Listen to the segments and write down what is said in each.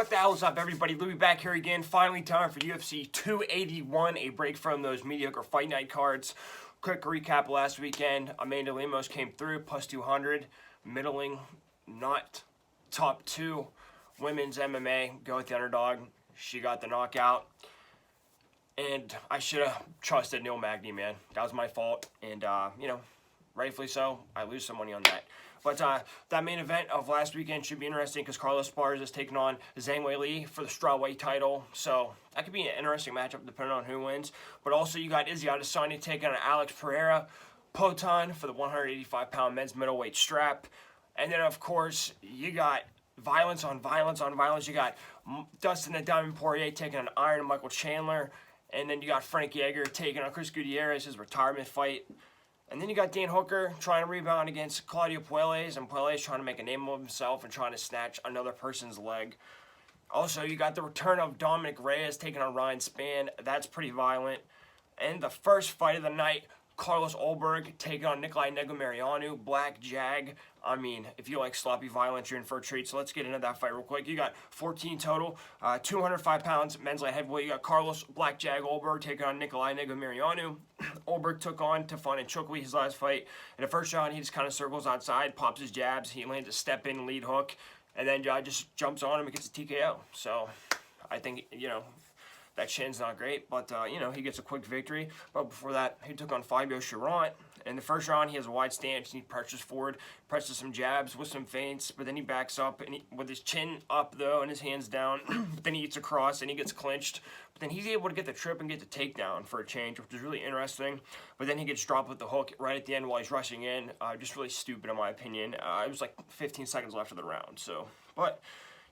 What the hell is up, everybody? Louis back here again. Finally time for UFC 281, a break from those mediocre fight night cards. Quick recap last weekend. Amanda Lemos came through, plus 200. Middling, not top 2. Women's MMA, go with the underdog. She got the knockout. And I should have trusted Neil Magny, man. That was my fault. And, you know, rightfully so. I lose some money on that. But that main event of last weekend should be interesting because Carlos Esparza is taking on Zhang Weili for the strawweight title. So that could be an interesting matchup depending on who wins. But also you got Izzy Adesanya taking on Alex Pereira Poatan for the 185-pound men's middleweight strap. And then, of course, you got violence on violence on violence. You got Dustin the Diamond Poirier taking on Iron Michael Chandler. And then you got Frank Yeager taking on Chris Gutierrez, his retirement fight. And then you got Dan Hooker trying to rebound against Claudio Puelles, and Puelles trying to make a name of himself and trying to snatch another person's leg. Also, you got the return of Dominic Reyes taking on Ryan Spann. That's pretty violent. And the first fight of the night, Carlos ULBERG taking on Nikolai Negumereanu, Black Jag. I mean, if you like sloppy violence, you're in for a treat. So let's get into that fight real quick. You got 14 total, 205 pounds, men's light heavyweight. You got Carlos Black Jag ULBERG taking on Nikolai Negumereanu. ULBERG took on Tefan Nchukwi his last fight. In the first round, he just kind of circles outside, pops his jabs. He lands a step-in lead hook, and then just jumps on him and gets a TKO. So I think, you know, that chin's not great, but, you know, he gets a quick victory. But before that, he took on Fabio Cherant. In the first round, he has a wide stance, and he presses forward, presses some jabs with some feints, but then he backs up and with his chin up, though, and his hands down. But then he eats a cross, and he gets clinched. But then he's able to get the trip and get the takedown for a change, which is really interesting. But then he gets dropped with the hook right at the end while he's rushing in. Just really stupid, in my opinion. It was like 15 seconds left of the round, so. But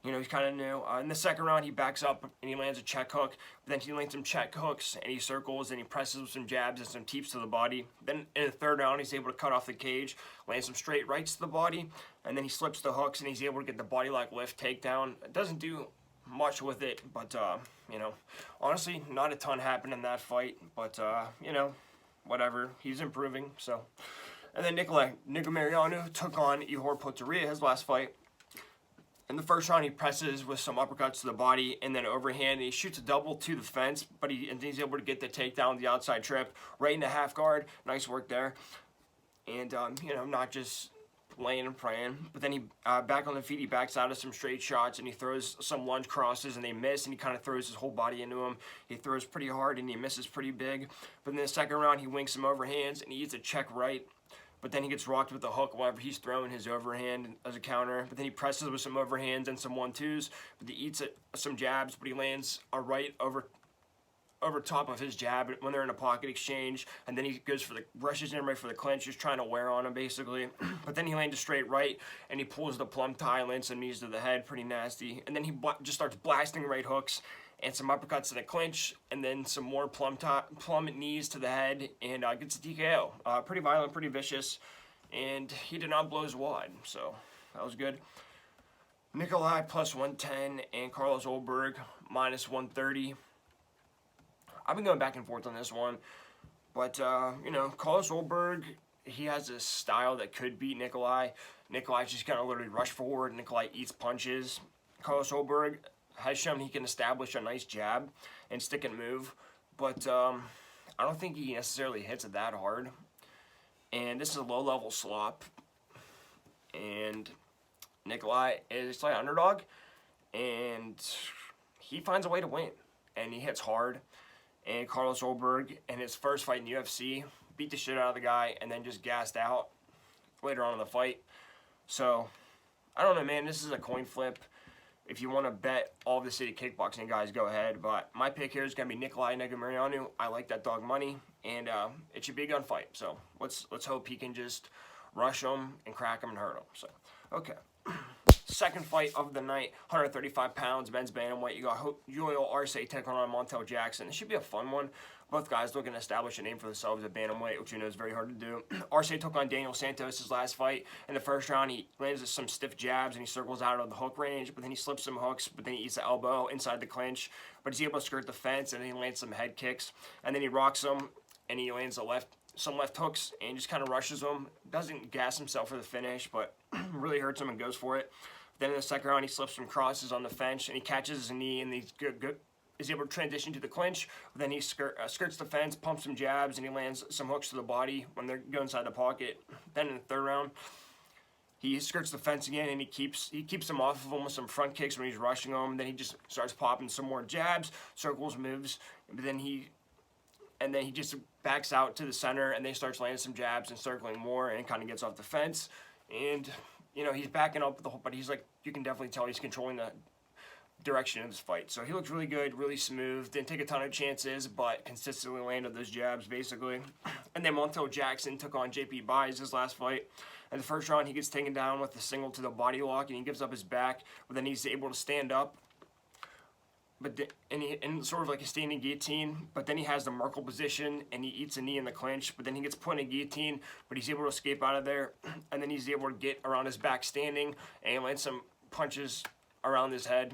you know, he's kind of new. In the second round, he backs up and he lands a check hook. But then he lands some check hooks and he circles and he presses with some jabs and some teeps to the body. Then in the third round, he's able to cut off the cage, land some straight rights to the body, and then he slips the hooks and he's able to get the body lock lift takedown. It doesn't do much with it, but, you know, honestly, not a ton happened in that fight. But, you know, whatever. He's improving, so. And then Nikolai Negumereanu took on Ihor Potieria his last fight. In the first round, he presses with some uppercuts to the body and then overhand. And he shoots a double to the fence, but he's able to get the takedown with the outside trip right in the half guard. Nice work there. And, you know, not just laying and praying. But then he, back on the feet, he backs out of some straight shots and he throws some lunge crosses and they miss. And he kind of throws his whole body into him. He throws pretty hard and he misses pretty big. But in the second round, he winks some overhands and he eats a check right. But then he gets rocked with the hook whenever he's throwing his overhand as a counter. But then he presses with some overhands and some 1-2s. But he eats some jabs, but he lands a right over top of his jab when they're in a pocket exchange. And then he goes for rushes in right for the clinch, just trying to wear on him basically. But then he lands a straight right and he pulls the plum tie, lands some knees to the head, pretty nasty. And then he just starts blasting right hooks and some uppercuts to the clinch, and then some more plum knees to the head, and gets a TKO. Pretty violent, pretty vicious, and he did not blow his wad, so that was good. Nikolai plus 110, and Carlos ULBERG minus 130. I've been going back and forth on this one, but, you know, Carlos ULBERG, he has a style that could beat Nikolai. Nikolai's just going to literally rush forward. Nikolai eats punches. Carlos ULBERG has shown he can establish a nice jab and stick and move, but I don't think he necessarily hits it that hard. And this is a low-level slop, and Nikolai is a slight underdog, and he finds a way to win, and he hits hard. And Carlos ULBERG, in his first fight in the UFC, beat the shit out of the guy and then just gassed out later on in the fight. So, I don't know, man. This is a coin flip. If you want to bet all the city kickboxing guys, go ahead. But my pick here is going to be Nikolai Negumereanu. I like that dog money, and it should be a gunfight. So let's hope he can just rush him and crack him and hurt him. So, okay. Second fight of the night, 135 pounds, men's bantamweight. You got Julio Arce taking on Montel Jackson. This should be a fun one. Both guys looking to establish a name for themselves at bantamweight, which you know is very hard to do. Arce took on Daniel Santos his last fight. In the first round, he lands some stiff jabs and he circles out of the hook range, but then he slips some hooks, but then he eats the elbow inside the clinch. But he's able to skirt the fence and then he lands some head kicks. And then he rocks him and he lands some left hooks and just kind of rushes him. Doesn't gas himself for the finish, but really hurts him and goes for it. Then in the second round, he slips some crosses on the fence, and he catches his knee, and he's is able to transition to the clinch. Then he skirts the fence, pumps some jabs, and he lands some hooks to the body when they're going inside the pocket. Then in the third round, he skirts the fence again, and he keeps him off of him with some front kicks when he's rushing him. Then he just starts popping some more jabs, circles, moves, but then he just backs out to the center, and then he starts landing some jabs and circling more, and kind of gets off the fence. And you know, he's backing up the whole, but he's like, you can definitely tell he's controlling the direction of this fight. So he looked really good, really smooth, didn't take a ton of chances, but consistently landed those jabs basically. And then Montel Jackson took on JP Buys his last fight. In the first round, he gets taken down with a single to the body lock, and he gives up his back, but then he's able to stand up, and sort of like a standing guillotine, but then he has the Merkle position, and he eats a knee in the clinch, but then he gets put in a guillotine, but he's able to escape out of there, and then he's able to get around his back standing, and he lands some punches around his head,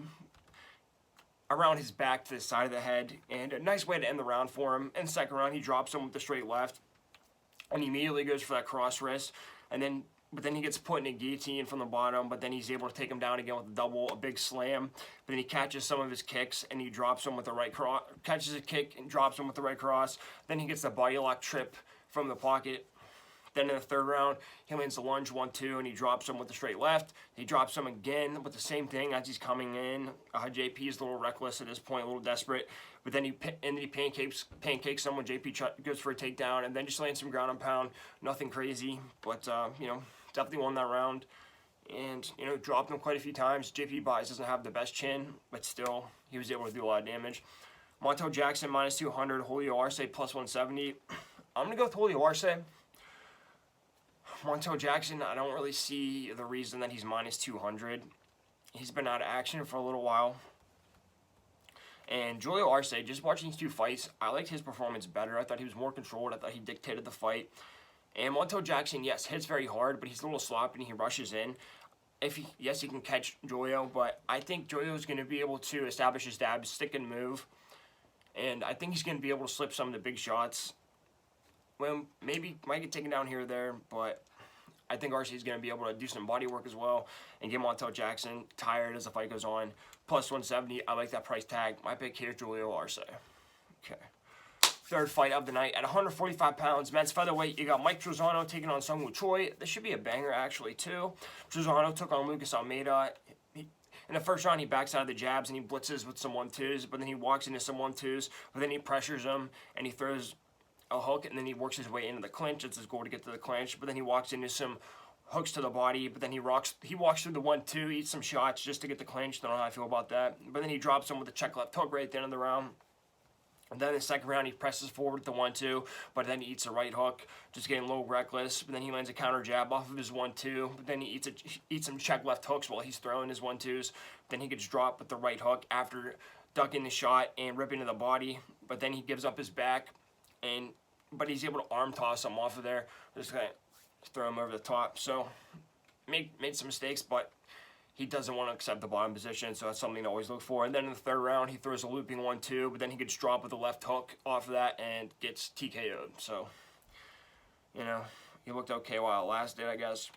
around his back to the side of the head, and a nice way to end the round for him. In the second round, he drops him with the straight left, and he immediately goes for that cross wrist, but then he gets put in a guillotine from the bottom, but then he's able to take him down again with a big slam. But then he catches some of his kicks, and he drops him with the right cross, catches a kick and drops him with the right cross. Then he gets the body lock trip from the pocket. Then in the third round, he lands the lunge 1-2, and he drops him with the straight left. He drops him again with the same thing as he's coming in. JP is a little reckless at this point, a little desperate. But then he pancakes him when JP goes for a takedown, and then just lands some ground and pound. Nothing crazy, but you know, definitely won that round. And you know, dropped him quite a few times. JP Buys doesn't have the best chin, but still, he was able to do a lot of damage. Montel Jackson minus 200, Julio Arce plus 170. I'm gonna go with Julio Arce. Montel Jackson, I don't really see the reason that he's minus 200. He's been out of action for a little while. And Julio Arce, just watching these two fights, I liked his performance better. I thought he was more controlled. I thought he dictated the fight. And Montel Jackson, yes, hits very hard, but he's a little sloppy and he rushes in. Yes, he can catch Julio, but I think Julio's going to be able to establish his jab, stick and move. And I think he's going to be able to slip some of the big shots. Well, maybe might get taken down here or there, but I think Arce is going to be able to do some body work as well and get Montel Jackson tired as the fight goes on. Plus 170, I like that price tag. My pick here, Julio Arce. Okay. Third fight of the night at 145 pounds, men's featherweight. You got Mike Trizano taking on Sung Woo Choi. This should be a banger, actually, too. Trizano took on Lucas Almeida. In the first round, he backs out of the jabs and he blitzes with some 1-2s, but then he walks into some 1-2s, but then he pressures him and he throws a hook, and then he works his way into the clinch. It's his goal to get to the clinch, but then he walks into some hooks to the body, but then he walks through the 1-2, eats some shots just to get the clinch. Don't know how I feel about that. But then he drops him with a check left hook right at the end of the round. And then in the second round, he presses forward with the 1-2, but then he eats a right hook, just getting a little reckless. But then he lands a counter jab off of his 1-2, but then he eats some check left hooks while he's throwing his 1-2s. Then he gets dropped with the right hook after ducking the shot and ripping to the body, but then he gives up his back, but he's able to arm toss him off of there, just kind of throw him over the top. So made some mistakes, but he doesn't want to accept the bottom position, so that's something to always look for. And then in the third round, he throws a looping 1-2, but then he gets dropped with a left hook off of that and gets TKO'd. So, you know, he looked okay while it lasted, I guess.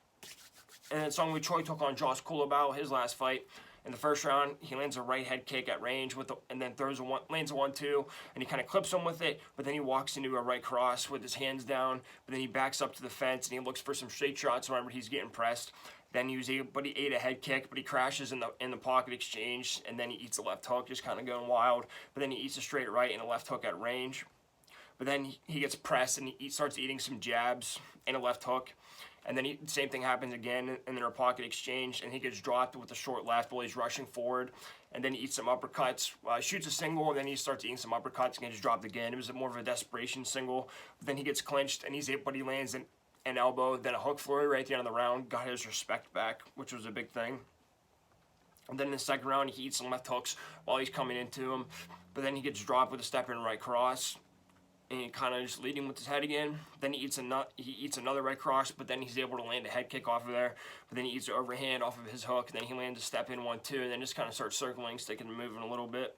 And then Sung Woo Choi took on Josh Kulabau, his last fight. In the first round, he lands a right head kick at range and then lands a 1-2, and he kind of clips him with it, but then he walks into a right cross with his hands down, but then he backs up to the fence and he looks for some straight shots whenever he's getting pressed. Then he ate a head kick, but he crashes in the pocket exchange, and then he eats a left hook, just kind of going wild. But then he eats a straight right and a left hook at range. But then he gets pressed and he starts eating some jabs and a left hook. And then the same thing happens again in their pocket exchange, and he gets dropped with a short left while he's rushing forward. And then he eats some uppercuts, shoots a single, and then he starts eating some uppercuts and gets dropped again. It was more of a desperation single. But then he gets clinched, and he lands an elbow, then a hook flurry right at the end of the round, got his respect back, which was a big thing. And then in the second round, he eats some left hooks while he's coming into him, but then he gets dropped with a step-in right cross, and he kind of just leading with his head again. Then he eats another right cross, but then he's able to land a head kick off of there, but then he eats an overhand off of his hook, then he lands a step-in 1-2, and then just kind of starts circling, sticking and moving a little bit.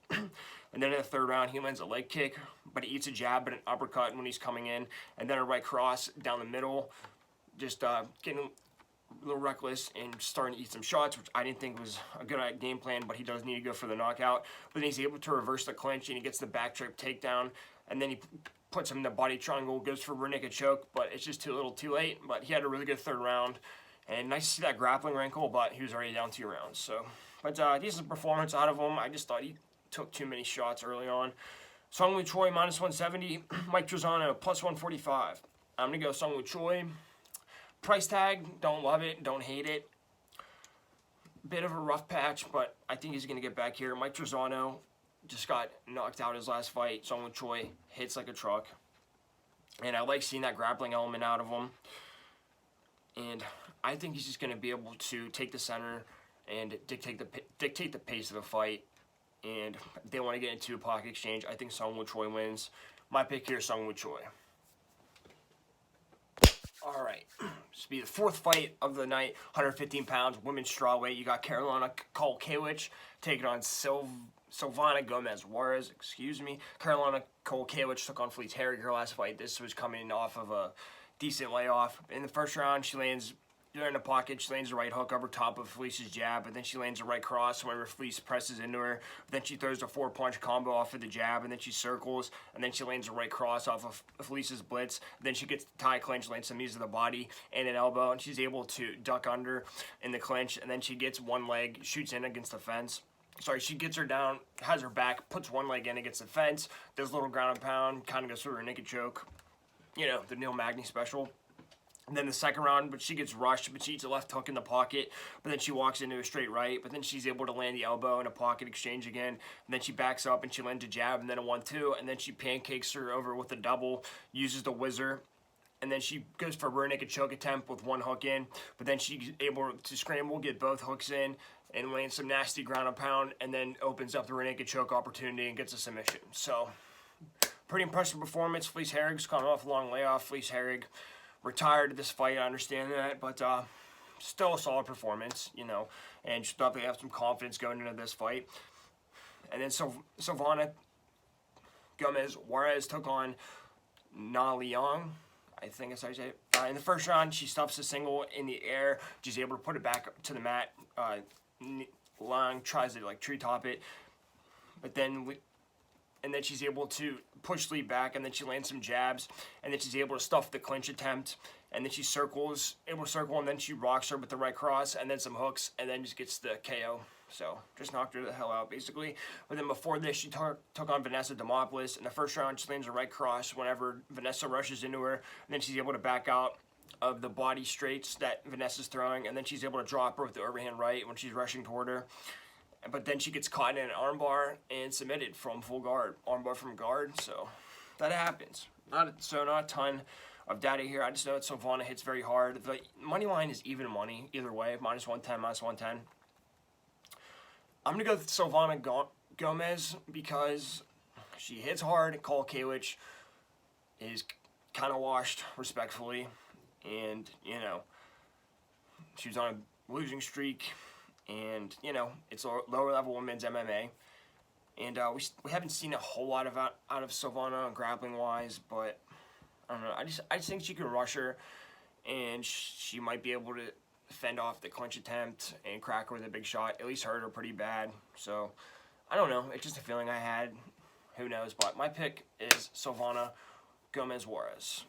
And then in the third round, he lands a leg kick, but he eats a jab and an uppercut when he's coming in, and then a right cross down the middle, just getting a little reckless and starting to eat some shots, which I didn't think was a good game plan, but he does need to go for the knockout. But then he's able to reverse the clinch, and he gets the back trip takedown, and then he puts him in the body triangle, goes for a rear naked choke, but it's just too little too late. But he had a really good third round, and nice to see that grappling wrinkle, but he was already down 2 rounds. So, but decent performance out of him. I just thought he took too many shots early on. Sungwoo Choi, minus 170. Mike TRIZANO, plus 145. I'm going to go Sungwoo Choi. Price tag, don't love it, don't hate it. Bit of a rough patch, but I think he's going to get back here. Mike TRIZANO just got knocked out his last fight. Sungwoo Choi hits like a truck. And I like seeing that grappling element out of him. And I think he's just going to be able to take the center and dictate the pace of the fight. And if they want to get into a pocket exchange, I think Sungwoo Choi wins. My pick here is Sungwoo Choi. All right, this will be the 4th fight of the night, 115 pounds, women's strawweight. You got Carolina KOWALKIEWICZ taking on Silvana Gomez-Juarez, Carolina KOWALKIEWICZ took on Felice Herrig her last fight. This was coming off of a decent layoff. In the first round, she lands in the pocket, she lands the right hook over top of Felice's jab, and then she lands a right cross whenever Felice presses into her. Then she throws a 4-punch combo off of the jab, and then she circles, and then she lands a right cross off of Felice's blitz. Then she gets the tie clinch, lands some knees to the body and an elbow, and she's able to duck under in the clinch, and then she gets one leg, shoots in against the fence. Sorry, she gets her down, has her back, puts one leg in against the fence, does a little ground and pound, kind of goes through her naked choke. You know, the Neil Magny special. And then the second round, but she gets rushed, but she eats a left hook in the pocket, but then she walks into a straight right, but then she's able to land the elbow in a pocket exchange again, and then she backs up and she lands a jab, and then a 1-2, and then she pancakes her over with a double, uses the whizzer, and then she goes for a rear naked choke attempt with one hook in, but then she's able to scramble, get both hooks in, and land some nasty ground and pound, and then opens up the rear naked choke opportunity and gets a submission. So, pretty impressive performance. Felice Herrig's coming off a long layoff. Felice Herrig retired this fight, I understand that, but still a solid performance, you know, and just thought they have some confidence going into this fight. And then Silvana Gomez-Juarez took on Na Liang, I think that's how you say it. In the first round, she stuffs a single in the air. She's able to put it back to the mat. Liang tries to like treetop it, but then she's able to push Lee back, and then she lands some jabs, and then she's able to stuff the clinch attempt, and then she circles, able to circle, and then she rocks her with the right cross, and then some hooks, and then just gets the KO. So, just knocked her the hell out, basically. But then before this, she took on Vanessa Demopoulos. In the first round, she lands a right cross whenever Vanessa rushes into her, and then she's able to back out of the body straights that Vanessa's throwing, and then she's able to drop her with the overhand right when she's rushing toward her. But then she gets caught in an armbar and submitted from full guard. Armbar from guard, so that happens. Not a ton of data here. I just know that Silvana hits very hard. The money line is even money either way, minus 110, minus 110. I'm going to go with Silvana Gomez because she hits hard. KOWALKIEWICZ is kind of washed, respectfully. And, you know, she was on a losing streak. And, you know, it's a lower-level women's MMA. And we haven't seen a whole lot out of Silvana grappling-wise, but I don't know. I just think she can rush her, and she might be able to fend off the clinch attempt and crack her with a big shot. At least hurt her pretty bad. So, I don't know. It's just a feeling I had. Who knows? But my pick is Silvana Gomez-Juarez.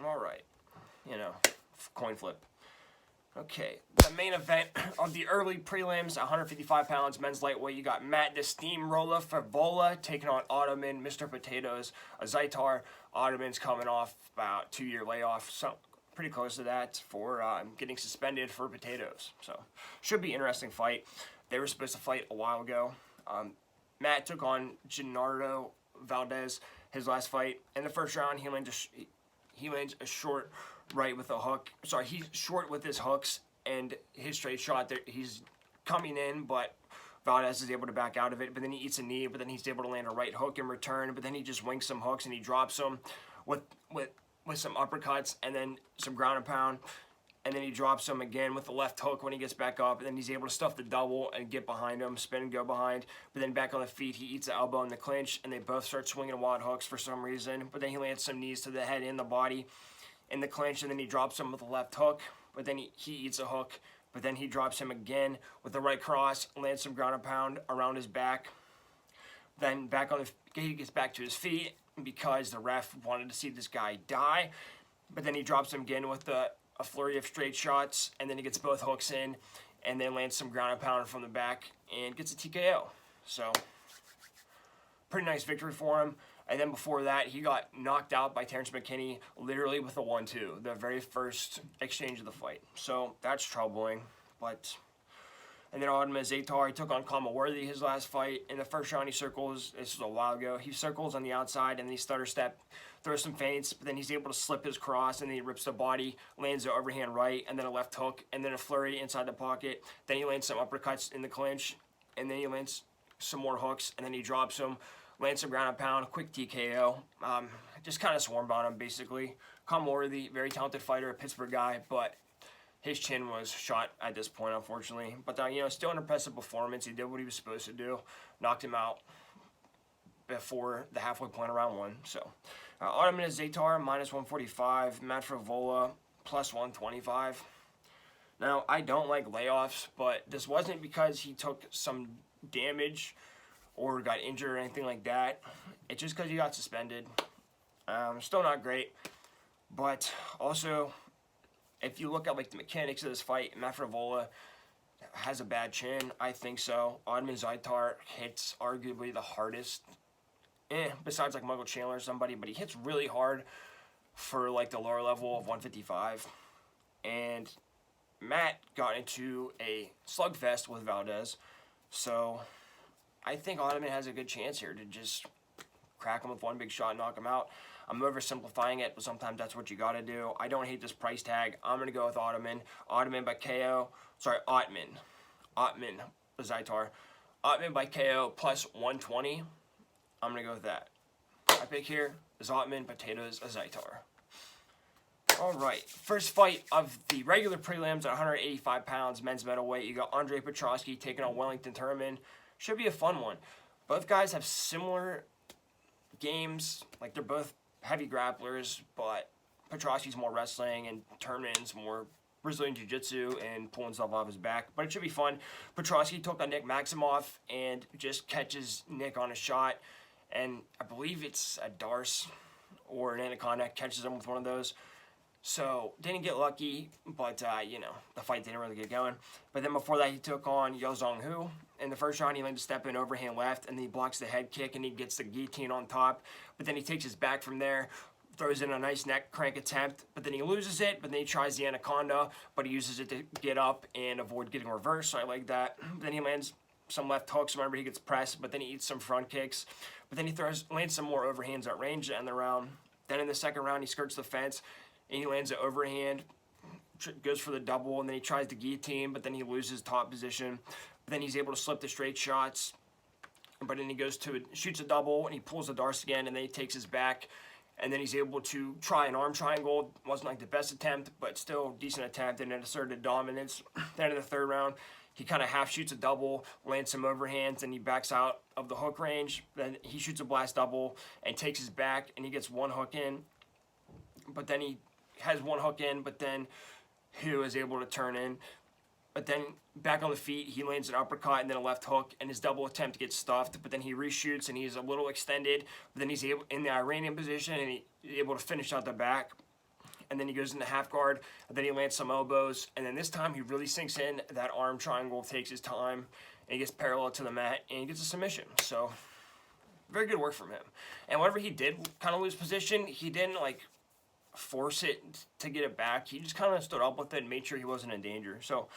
All right. You know, coin flip. Okay, the main event of the early prelims, 155 pounds, men's lightweight. You got Matt the Steamroller FREVOLA taking on Ottoman, Mr. Potatoes, AZAITAR. Ottoman's coming off about 2-year layoff, so pretty close to that for getting suspended for Potatoes. So, should be an interesting fight. They were supposed to fight a while ago. Matt took on Gennaro Valdez, his last fight. In the first round, he lands a short right with a hook. Sorry, he's short with his hooks and his straight shot. He's coming in, but Valdez is able to back out of it. But then he eats a knee, but then he's able to land a right hook in return. But then he just winks some hooks and he drops them with some uppercuts and then some ground and pound. And then he drops them again with the left hook when he gets back up. And then he's able to stuff the double and get behind him, spin and go behind. But then back on the feet, he eats the elbow in the clinch, and they both start swinging wild hooks for some reason. But then he lands some knees to the head and the body in the clinch, and then he drops him with a left hook. but then he eats a hook, but then he drops him again with the right cross, lands some ground and pound around his back. Then he gets back to his feet because the ref wanted to see this guy die, but then he drops him again with a flurry of straight shots, and then he gets both hooks in, and then lands some ground and pound from the back and gets a TKO. So, pretty nice victory for him. And then before that, he got knocked out by Terrence McKinney literally with a 1-2, the very first exchange of the fight. So, that's troubling. And then AZAITAR, he took on Worthy his last fight. In the first round, he circles, this was a while ago, he circles on the outside, and then he stutter step, throws some feints, but then he's able to slip his cross, and then he rips the body, lands the overhand right, and then a left hook, and then a flurry inside the pocket. Then he lands some uppercuts in the clinch, and then he lands some more hooks, and then he drops him, lands some ground and pound, quick TKO. Just kind of swarmed on him, basically. Worthy, very talented fighter, a Pittsburgh guy, but his chin was shot at this point, unfortunately. But, still an impressive performance. He did what he was supposed to do. Knocked him out before the halfway point of round 1. So, AZAITAR, minus 145. Matt FREVOLA, plus 125. Now, I don't like layoffs, but this wasn't because he took some damage or got injured or anything like that. It's just because he got suspended. Still not great. But, also, if you look at the mechanics of this fight, Matt FREVOLA has a bad chin. I think so. AZAITAR hits arguably the hardest, besides Michael Chandler or somebody, but he hits really hard for the lower level of 155. And Matt got into a slugfest with Valdez, so I think Ottoman has a good chance here to just crack him with one big shot and knock him out. I'm oversimplifying it, but sometimes that's what you got to do. I don't hate this price tag. I'm going to go with Ottoman. Ottoman by KO. Sorry, Ottman. AZAITAR. Ottman by KO plus 120. I'm going to go with that. My pick here is Ottman, potatoes, AZAITAR. All right, first fight of the regular prelims at 185 pounds, men's middleweight. You got Andre Petroski taking on Wellington Turman. Should be a fun one. Both guys have similar games. They're both heavy grapplers, but Petroski's more wrestling and Turman's more Brazilian Jiu-Jitsu and pulling stuff off his back. But it should be fun. Petroski took on Nick Maximoff and just catches Nick on a shot. And I believe it's a Darce or an Anaconda catches him with one of those. So, didn't get lucky, but, the fight didn't really get going. But then before that, he took on Yeo Zong Hu. In the first round, he landed a step-in overhand left, and then he blocks the head kick, and he gets the guillotine on top. But then he takes his back from there, throws in a nice neck crank attempt, but then he loses it, but then he tries the Anaconda, but he uses it to get up and avoid getting reversed, so I like that. Then he lands some left hooks. Remember, he gets pressed, but then he eats some front kicks. But then he lands some more overhands at range to end the round. Then in the second round, he skirts the fence, and he lands an overhand, goes for the double, and then he tries the guillotine, but then he loses top position. But then he's able to slip the straight shots, but then he shoots a double, and he pulls the Darce again, and then he takes his back, and then he's able to try an arm triangle. Wasn't the best attempt, but still decent attempt, and then asserted dominance. Then in the third round, he kind of half shoots a double, lands some overhands, and he backs out of the hook range. Then he shoots a blast double and takes his back, and he gets one hook in, but then he has one hook in, but then Hu is able to turn in. But then back on the feet, he lands an uppercut and then a left hook, and his double attempt gets stuffed. But then he reshoots, and he's a little extended. But then he's able in the Iranian position, and he's able to finish out the back. And then he goes into half guard, and then he lands some elbows. And then this time he really sinks in. That arm triangle takes his time, and he gets parallel to the mat, and he gets a submission. So very good work from him. And whenever he did kind of lose position, he didn't force it to get it back. He just kind of stood up with it and made sure he wasn't in danger. So,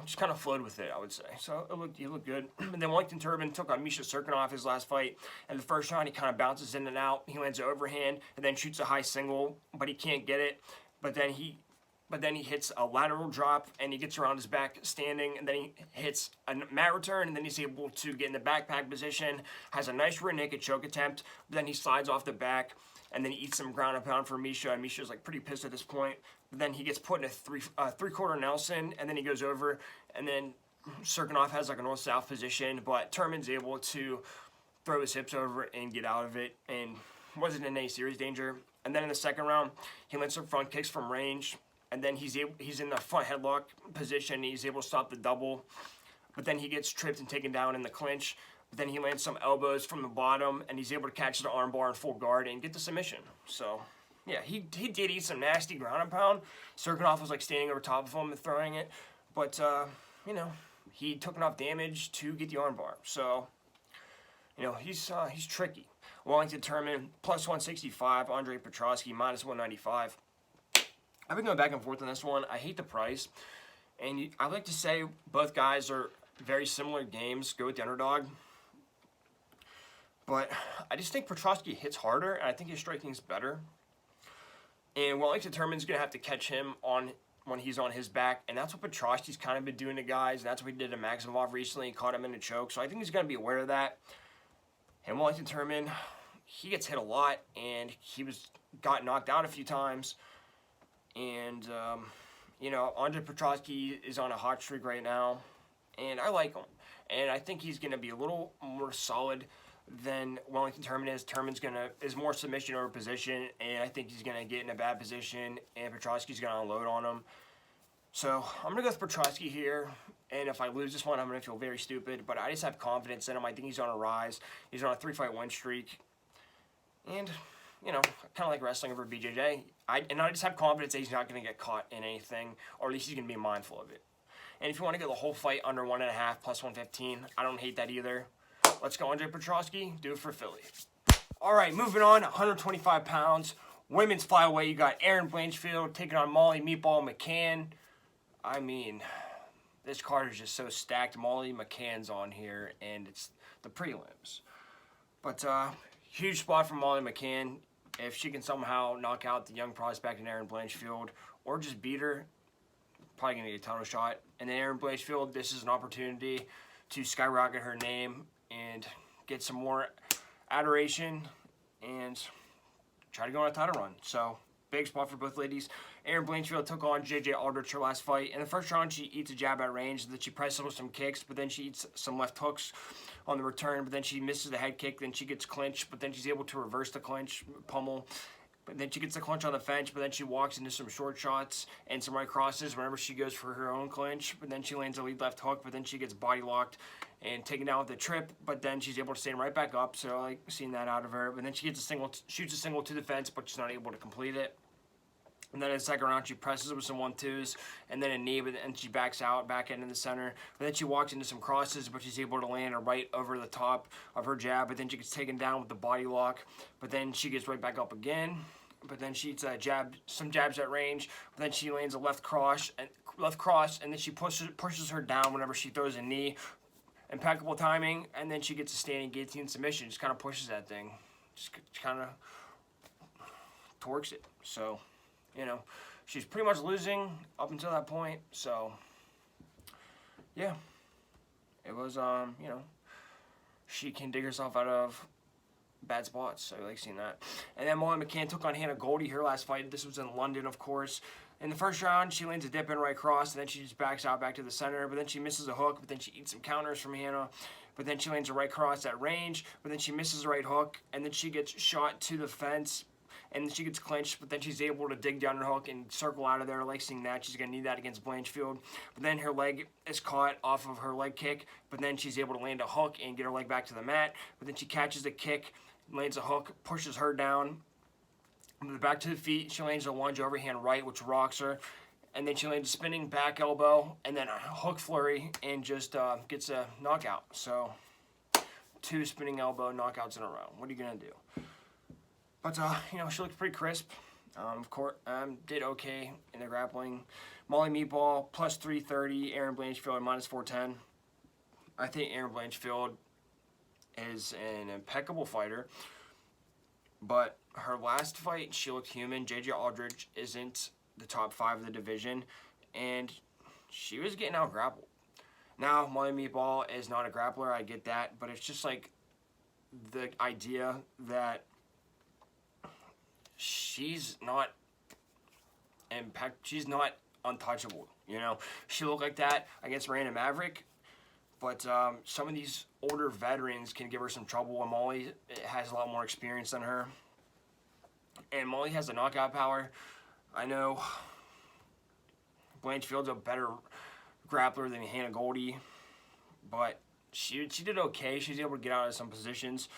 just kind of flowed with it, I would say. So he looked good. And then Wellington Turman took on Misha Serkinov his last fight. And the first round, he kind of bounces in and out. He lands an overhand and then shoots a high single, but he can't get it. But then he hits a lateral drop, and he gets around his back standing, and then he hits a mat return, and then he's able to get in the backpack position, has a nice rear naked choke attempt, but then he slides off the back, and then he eats some ground and pound for Misha, and Misha's pretty pissed at this point. But then he gets put in a three-quarter Nelson, and then he goes over, and then Serkinov has a north-south position, but Turman's able to throw his hips over and get out of it, and wasn't in any serious danger. And then in the second round, he lands some front kicks from range, and then he's in the front headlock position. He's able to stop the double, but then he gets tripped and taken down in the clinch. But then he lands some elbows from the bottom, and he's able to catch the armbar in full guard and get the submission. So, yeah, he did eat some nasty ground and pound. Serkinov was like standing over top of him and throwing it, but you know, he took enough damage to get the armbar. So, you know, he's tricky. Wellington Turman plus 165, Andre Petroski minus 195. I've been going back and forth on this one. I hate the price, and I like to say both guys are very similar games. Go with the underdog. But I just think Petrosky hits harder, and I think his striking is better. And Wellington Turman's going to have to catch him on when he's on his back, and that's what Petrosky's kind of been doing to guys, and that's what he did to Maximov recently. He caught him in a choke, so I think he's going to be aware of that. And Wellington Turman, he gets hit a lot, and he got knocked out a few times. And, you know, Andre Petrosky is on a hot streak right now, and I like him. And I think he's going to be a little more solid than Wellington Turman is. Turman's is more submission over position, and I think he's going to get in a bad position, and Petrosky's going to unload on him. So I'm going to go with Petrosky here, and if I lose this one, I'm going to feel very stupid, but I just have confidence in him. I think he's on a rise. He's on a 3-fight win streak, and, you know, kind of like wrestling over BJJ. I just have confidence that he's not going to get caught in anything, or at least he's going to be mindful of it. And if you want to get the whole fight under 1.5 plus 115, I don't hate that either. Let's go Andre Petrosky, do it for Philly. All right, moving on, 125 pounds. Women's flyweight, you got Erin Blanchfield taking on Molly Meatball McCann. I mean, this card is just so stacked. Molly McCann's on here, and it's the prelims. But huge spot for Molly McCann. If she can somehow knock out the young prospect in Erin Blanchfield, or just beat her, probably going to get a title shot. And then Erin Blanchfield, this is an opportunity to skyrocket her name and get some more adoration and try to go on a title run. So, big spot for both ladies. Erin Blanchfield took on J.J. Aldrich her last fight. In the first round, she eats a jab at range. Then she presses with some kicks, but then she eats some left hooks on the return. But then she misses the head kick. Then she gets clinched, but then she's able to reverse the clinch, pummel. But then she gets the clinch on the fence, but then she walks into some short shots and some right crosses whenever she goes for her own clinch. But then she lands a lead left hook, but then she gets body locked and taken down with the trip. But then she's able to stand right back up, so I like seeing that out of her. But then she gets shoots a single to the fence, but she's not able to complete it. And then in the second round, she presses with some 1-2s, and then a knee, and she backs out, back into the center. But then she walks into some crosses, but she's able to land a right over the top of her jab. But then she gets taken down with the body lock. But then she gets right back up again. But then she eats some jabs at range. But then she lands a left cross, and then she pushes her down whenever she throws a knee. Impeccable timing, and then she gets a standing guillotine submission. Just kind of pushes that thing. Just kind of torques it. So, you know, she's pretty much losing up until that point. So, yeah. It was, you know, she can dig herself out of bad spots. So I like seeing that. And then Molly McCann took on Hannah Goldie her last fight. This was in London, of course. In the first round, she lands a dip in right cross, and then she just backs out back to the center. But then she misses a hook, but then she eats some counters from Hannah. But then she lands a right cross at range, but then she misses a right hook, and then she gets shot to the fence, and then she gets clinched, but then she's able to dig down her hook and circle out of there. I like seeing that. She's going to need that against Blanchfield. But then her leg is caught off of her leg kick, but then she's able to land a hook and get her leg back to the mat. But then she catches the kick, lands a hook, pushes her down. Back to the feet, she lands a lunge overhand right, which rocks her. And then she lands a spinning back elbow, and then a hook flurry, and just gets a knockout. So, 2 spinning elbow knockouts in a row. What are you going to do? But, you know, she looked pretty crisp. Of course, did okay in the grappling. Molly Meatball, plus 330. Erin Blanchfield, minus 410. I think Erin Blanchfield is an impeccable fighter. But her last fight, she looked human. J.J. Aldrich isn't the top 5 of the division, and she was getting out grappled. Now, Molly Meatball is not a grappler, I get that, but it's just like the idea that she's not untouchable, you know? She looked like that against Miranda Maverick, but some of these older veterans can give her some trouble, and Molly has a lot more experience than her. And Molly has the knockout power. I know Blanchfield's a better grappler than Hannah Goldie, but she did okay. She's able to get out of some positions.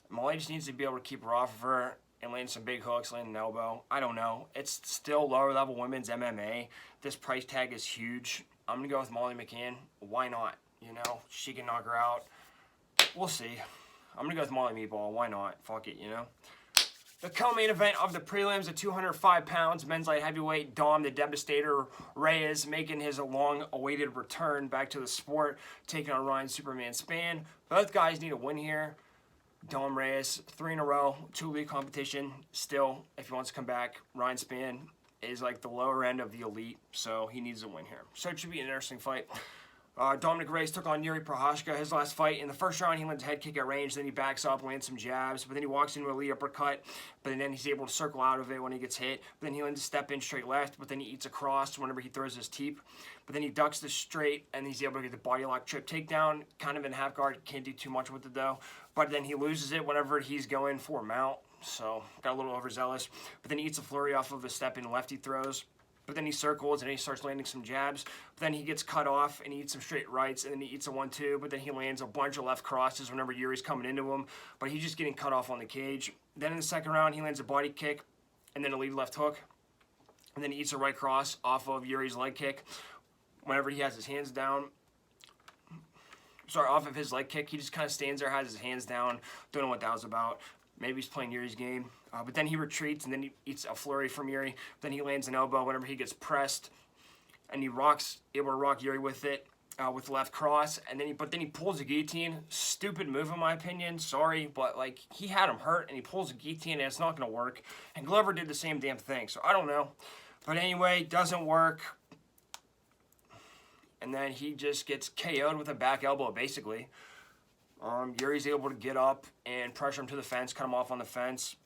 Molly just needs to be able to keep her off of her and land some big hooks, land an elbow. I don't know. It's still lower level women's MMA. This price tag is huge. I'm going to go with Molly McCann. Why not? You know, she can knock her out. We'll see. I'm going to go with Molly Meatball. Why not? Fuck it, you know. The co-main event of the prelims at 205 pounds, men's light heavyweight, Dom the Devastator Reyes making his long-awaited return back to the sport, taking on Ryan Superman Spann. Both guys need a win here. Dom Reyes, 3 in a row, 2-league competition. Still, if he wants to come back, Ryan Spann is like the lower end of the elite, so he needs a win here. So it should be an interesting fight. Dominic Reyes took on Yuri Prochazka his last fight. In the first round, he lands a head kick at range, then he backs up, lands some jabs, but then he walks into a lead uppercut, but then he's able to circle out of it when he gets hit. But then he lands a step in straight left, but then he eats a cross whenever he throws his teep. But then he ducks the straight, and he's able to get the body lock trip takedown, kind of in half guard. Can't do too much with it, though. But then he loses it whenever he's going for a mount, so got a little overzealous. But then he eats a flurry off of the step in left he throws. But then he circles and he starts landing some jabs. But then he gets cut off and he eats some straight rights, and then he eats a 1-2. But then he lands a bunch of left crosses whenever Yuri's coming into him. But he's just getting cut off on the cage. Then in the second round, he lands a body kick and then a lead left hook. And then he eats a right cross off of Yuri's leg kick. Whenever he has his hands down, off of his leg kick, he just kind of stands there, has his hands down. Don't know what that was about. Maybe he's playing Yuri's game. But then he retreats, and then he eats a flurry from Yuri. Then he lands an elbow whenever he gets pressed. And he able to rock Yuri with it, with the left cross. And then he pulls a guillotine. Stupid move in my opinion. Sorry, but like he had him hurt, and he pulls a guillotine, and it's not going to work. And Glover did the same damn thing. So I don't know. But anyway, doesn't work. And then he just gets KO'd with a back elbow, basically. Yuri's able to get up and pressure him to the fence, cut him off on the fence.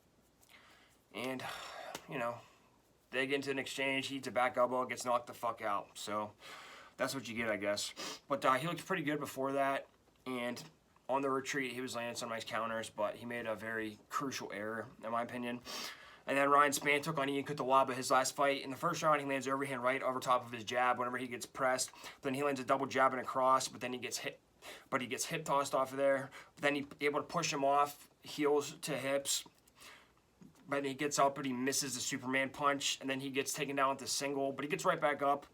And, you know, they get into an exchange. He eats a back elbow, gets knocked the fuck out. So that's what you get, I guess. But he looked pretty good before that. And on the retreat, he was landing some nice counters, but he made a very crucial error, in my opinion. And then Ryan Spann took on Ian Cutelaba his last fight. In the first round, he lands overhand right over top of his jab whenever he gets pressed. Then he lands a double jab and a cross, but then he gets hit. But he gets hip tossed off of there. But then he able to push him off, heels to hips. But then he gets up, but he misses the Superman punch. And then he gets taken down with the single, but he gets right back up.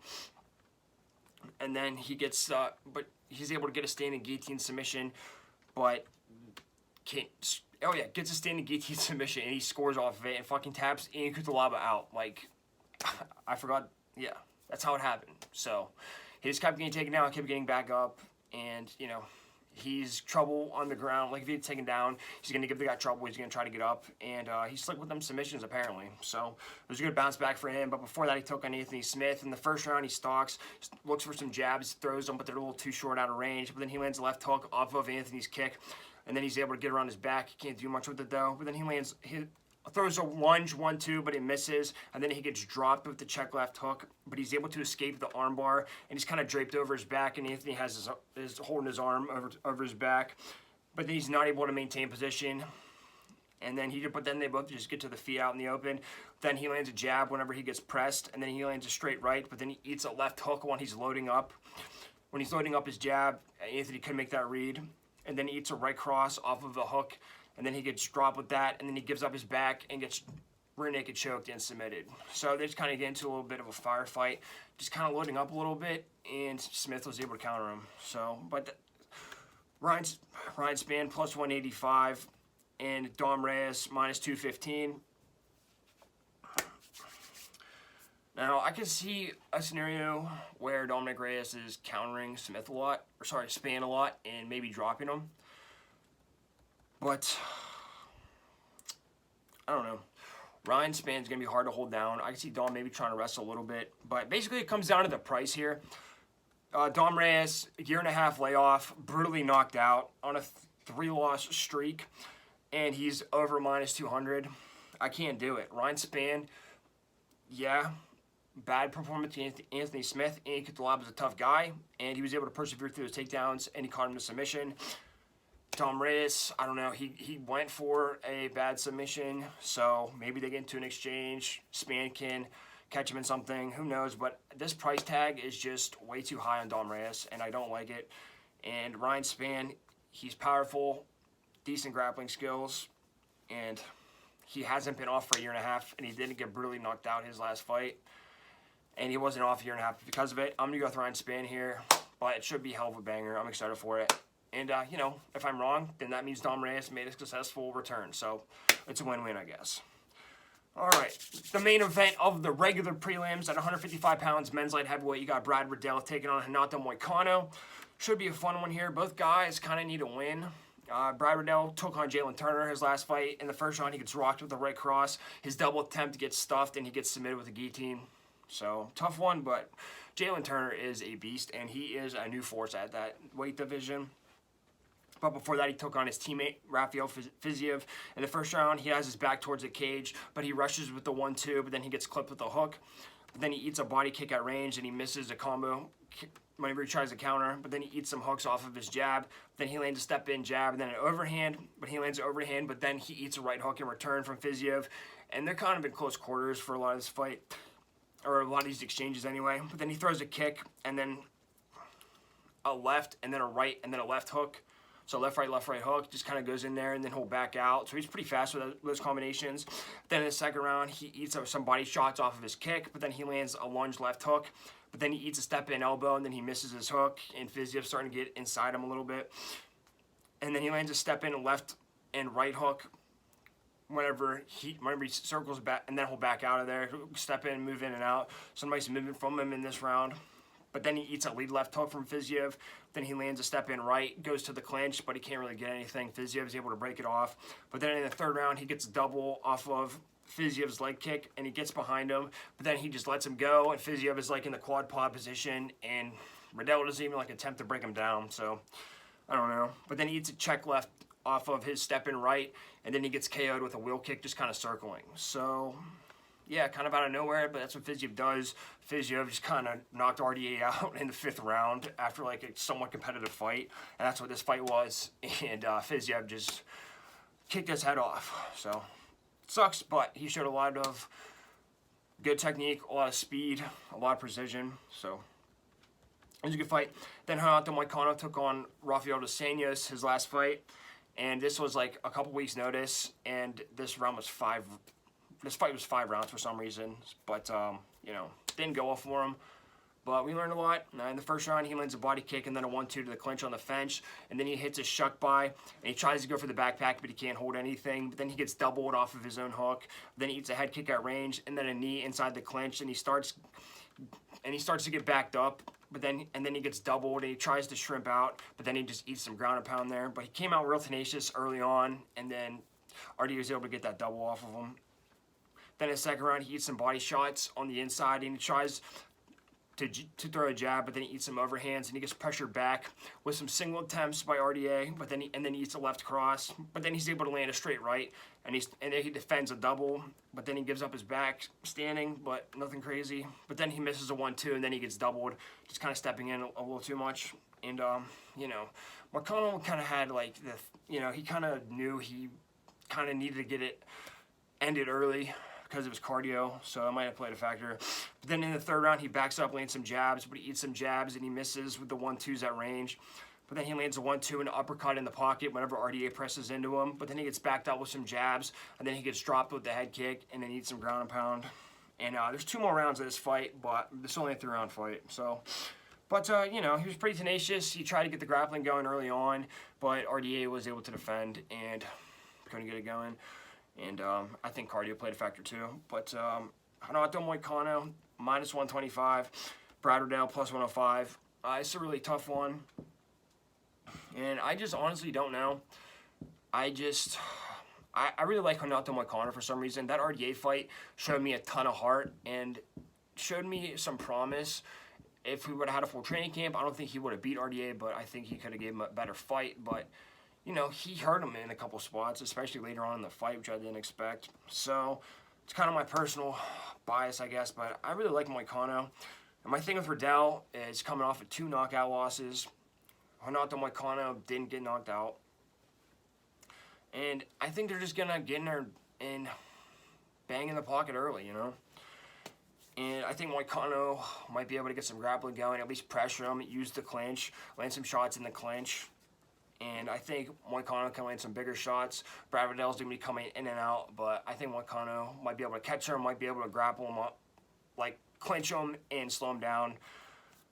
And then he gets, but he's able to get a standing guillotine submission, but can't. Oh yeah, gets a standing guillotine submission, and he scores off of it and fucking taps Ian Cutelaba out. Like, I forgot. Yeah, that's how it happened. So he just kept getting taken down, kept getting back up, and you know, he's trouble on the ground. Like if he gets taken down, he's gonna give the guy trouble. He's gonna try to get up, and he slipped with them submissions apparently. So it was a good bounce back for him. But before that, he took on Anthony Smith. In the first round, he stalks, looks for some jabs, throws them, but they're a little too short out of range. But then he lands a left hook off of Anthony's kick. And then he's able to get around his back. He can't do much with it, though. But then he throws a lunge, 1-2, but he misses. And then he gets dropped with the check left hook. But he's able to escape the arm bar. And he's kind of draped over his back. And Anthony has his holding his arm over his back. But then he's not able to maintain position. And then they both just get to the feet out in the open. Then he lands a jab whenever he gets pressed. And then he lands a straight right. But then he eats a left hook when he's loading up. When he's loading up his jab, Anthony couldn't make that read. And then he eats a right cross off of the hook, and then he gets dropped with that, and then he gives up his back and gets rear naked choked and submitted. So they just kind of get into a little bit of a firefight, just kind of loading up a little bit, and Smith was able to counter him. So, but Ryan Spann plus 185, and Dom Reyes minus 215. Now, I can see a scenario where Dominic Reyes is countering Smith a lot, or sorry, Spann a lot, and maybe dropping him. But, I don't know. Ryan Spann's going to be hard to hold down. I can see Dom maybe trying to wrestle a little bit. But basically, it comes down to the price here. Dom Reyes, a year-and-a-half layoff, brutally knocked out on a 3-loss streak, and he's over minus 200. I can't do it. Ryan Spann, yeah. Bad performance against Anthony Smith. Ian Cutelaba is a tough guy, and he was able to persevere through his takedowns, and he caught him to submission. Dom Reyes, I don't know, he went for a bad submission, so maybe they get into an exchange. Spann can catch him in something, who knows, but this price tag is just way too high on Dom Reyes, and I don't like it. And Ryan Spann, he's powerful, decent grappling skills, and he hasn't been off for a year and a half, and he didn't get brutally knocked out his last fight, and he wasn't off a year and a half because of it. I'm going to go with Ryan Spann here, but it should be a hell of a banger. I'm excited for it. And, you know, if I'm wrong, then that means Dom Reyes made a successful return, so it's a win-win, I guess. All right, the main event of the regular prelims at 155 pounds, men's light heavyweight, you got Brad Riddell taking on Renato Moicano. Should be a fun one here. Both guys kind of need a win. Brad Riddell took on Jalen Turner his last fight. In the first round, he gets rocked with the right cross. His double attempt gets stuffed, and he gets submitted with a guillotine. So, tough one, but Jalen Turner is a beast, and he is a new force at that weight division. But before that, he took on his teammate, Rafael Fiziev. In the first round, he has his back towards the cage, but he rushes with the 1-2, but then he gets clipped with a hook. But then he eats a body kick at range, and he misses a combo whenever he tries to counter. But then he eats some hooks off of his jab. Then he lands a step-in jab, and then an overhand. But he lands an overhand, but then he eats a right hook in return from Fiziev. And they're kind of in close quarters for a lot of this fight, or a lot of these exchanges anyway. But then he throws a kick, and then a left, and then a right, and then a left hook. So left, right hook, just kind of goes in there, and then he'll back out. So he's pretty fast with those combinations. Then in the second round, he eats some body shots off of his kick, but then he lands a lunge left hook. But then he eats a step-in elbow, and then he misses his hook, and Fiziev's starting to get inside him a little bit. And then he lands a step-in left and right hook whenever he circles back, and then he'll back out of there, step in, move in and out. Some nice movement from him in this round. But then he eats a lead left hook from Fiziev. Then he lands a step in right, goes to the clinch, but he can't really get anything. Fiziev is able to break it off. But then in the third round, he gets a double off of Fiziev's leg kick, and he gets behind him. But then he just lets him go, and Fiziev is like in the quad pod position, and Riddell doesn't even like attempt to break him down. So I don't know. But then he eats a check left off of his step in right, and then he gets KO'd with a wheel kick, just kind of circling. So yeah, kind of out of nowhere, but that's what Fiziev does. Fiziev just kind of knocked RDA out in the 5th round after like a somewhat competitive fight, and that's what this fight was. And Fiziev just kicked his head off. So it sucks, but he showed a lot of good technique, a lot of speed, a lot of precision. So it was a good fight. Then Renato Moicano took on Rafael Adesanya, his last fight, and this was like a couple weeks' notice, and this round was This fight was 5 rounds for some reason, but, you know, didn't go well for him. But we learned a lot. In the first round, he lands a body kick and then a 1-2 to the clinch on the fence. And then he hits a shuck by, and he tries to go for the backpack, but he can't hold anything. But then he gets doubled off of his own hook. Then he eats a head kick at range, and then a knee inside the clinch, and he starts to get backed up. But then he gets doubled, and he tries to shrimp out, but then he just eats some ground and pound there. But he came out real tenacious early on, and then RD was able to get that double off of him. Then in the second round, he eats some body shots on the inside, and he tries to throw a jab, but then he eats some overhands, and he gets pressured back with some single attempts by RDA, but then he eats a left cross, but then he's able to land a straight right, and then he defends a double, but then he gives up his back standing, but nothing crazy. But then he misses a 1-2, and then he gets doubled, just kind of stepping in a little too much. And you know, McConnell kind of had like he kind of knew he kind of needed to get it ended early because of his cardio, so that might have played a factor. But then in the third round, he backs up, lands some jabs, but he eats some jabs, and he misses with the 1-2s at range. But then he lands a 1-2 and an uppercut in the pocket whenever RDA presses into him. But then he gets backed up with some jabs, and then he gets dropped with the head kick, and then eats some ground and pound. And there's 2 more rounds of this fight, but this is only a 3-round fight. So, but you know, he was pretty tenacious. He tried to get the grappling going early on, but RDA was able to defend and couldn't get it going. And I think cardio played a factor too. But Renato Moicano, -125. Brad Riddell, +105. It's a really tough one. And I just honestly don't know. I really like Renato Moicano for some reason. That RDA fight showed me a ton of heart and showed me some promise. If we would have had a full training camp, I don't think he would have beat RDA, but I think he could have gave him a better fight. But you know, he hurt him in a couple spots, especially later on in the fight, which I didn't expect. So it's kind of my personal bias, I guess, but I really like Moicano. And my thing with Riddell is coming off of 2 knockout losses. Renato Moicano didn't get knocked out. And I think they're just going to get in there and bang in the pocket early, you know. And I think MOICANO might be able to get some grappling going, at least pressure him, use the clinch, land some shots in the clinch. And I think MOICANO can land some bigger shots. RIDDELL's going to be coming in and out, but I think MOICANO might be able to catch him, might be able to grapple him up, like clinch him and slow him down.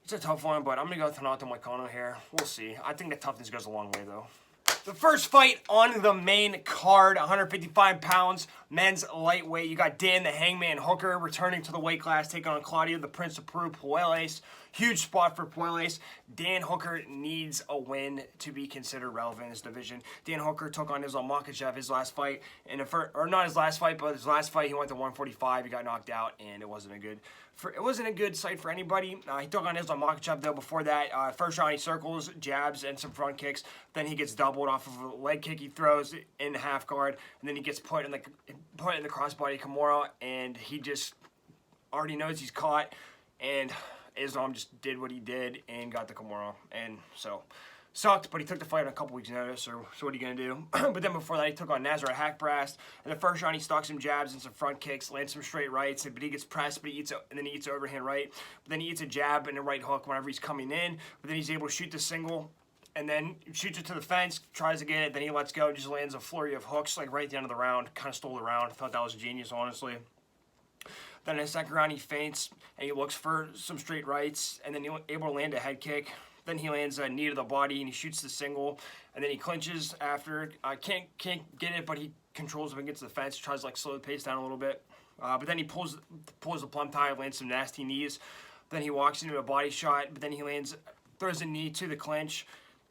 It's a tough one, but I'm going to go with Renato MOICANO here. We'll see. I think the toughness goes a long way, though. The first fight on the main card, 155 pounds, men's lightweight. You got Dan the Hangman Hooker returning to the weight class, taking on Claudio the Prince of Peru PUELLES. Huge spot for PUELLES. Dan Hooker needs a win to be considered relevant in this division. Dan Hooker took on Islam Makhachev his last fight, or not his last fight, but his last fight he went to 145. He got knocked out, and it wasn't a good sight for anybody. He took on Islam Makhachev though. Before that, first round he circles, jabs, and some front kicks. Then he gets doubled off of a leg kick he throws in the half guard, and then he gets put in the crossbody Kimura, and he just already knows he's caught, and Islam just did what he did and got the Kimura, and so sucked, but he took the fight on a couple weeks' notice, so what are you going to do? But then before that, he took on Nasrat Haqparast. In the first round, he stalks some jabs and some front kicks, lands some straight rights, but he gets pressed, but and then he eats an overhand right. But then he eats a jab and a right hook whenever he's coming in, but then he's able to shoot the single, and then shoots it to the fence, tries to get it, then he lets go, just lands a flurry of hooks, like right at the end of the round, kind of stole the round. I thought that was genius, honestly. Then in the second round, he feints, and he looks for some straight rights, and then he's able to land a head kick. Then he lands a knee to the body, and he shoots the single, and then he clinches after. Can't get it, but he controls him against the fence, tries to like slow the pace down a little bit. But then he pulls the plum tie, lands some nasty knees. Then he walks into a body shot, but then he throws a knee to the clinch,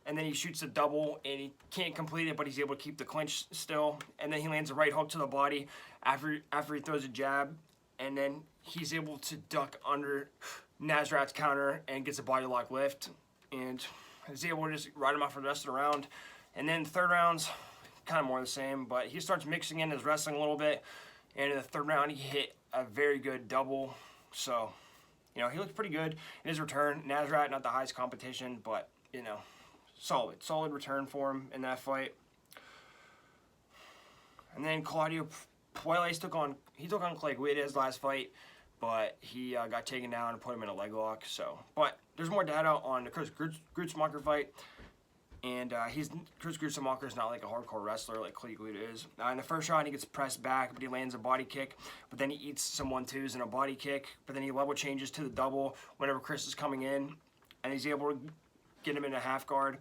and then he shoots a double, and he can't complete it, but he's able to keep the clinch still. And then he lands a right hook to the body after he throws a jab, and then he's able to duck under Nasrat's counter and gets a body lock lift, and is able to just ride him out for the rest of the round. And then third round's kind of more the same, but he starts mixing in his wrestling a little bit, and in the third round he hit a very good double, so he looked pretty good in his return. Nasrat, not the highest competition, but solid return for him in that fight. And then Claudio PUELLES took on Clay Guida's last fight, but he got taken down and put him in a leg lock. So, but there's more data on the Chris Grutzmacher fight, and Chris Grutzmacher is not like a hardcore wrestler like Clay Guida is. In the first round, he gets pressed back, but he lands a body kick, but then he eats some 1-2s and a body kick, but then he level changes to the double whenever Chris is coming in, and he's able to get him in a half guard,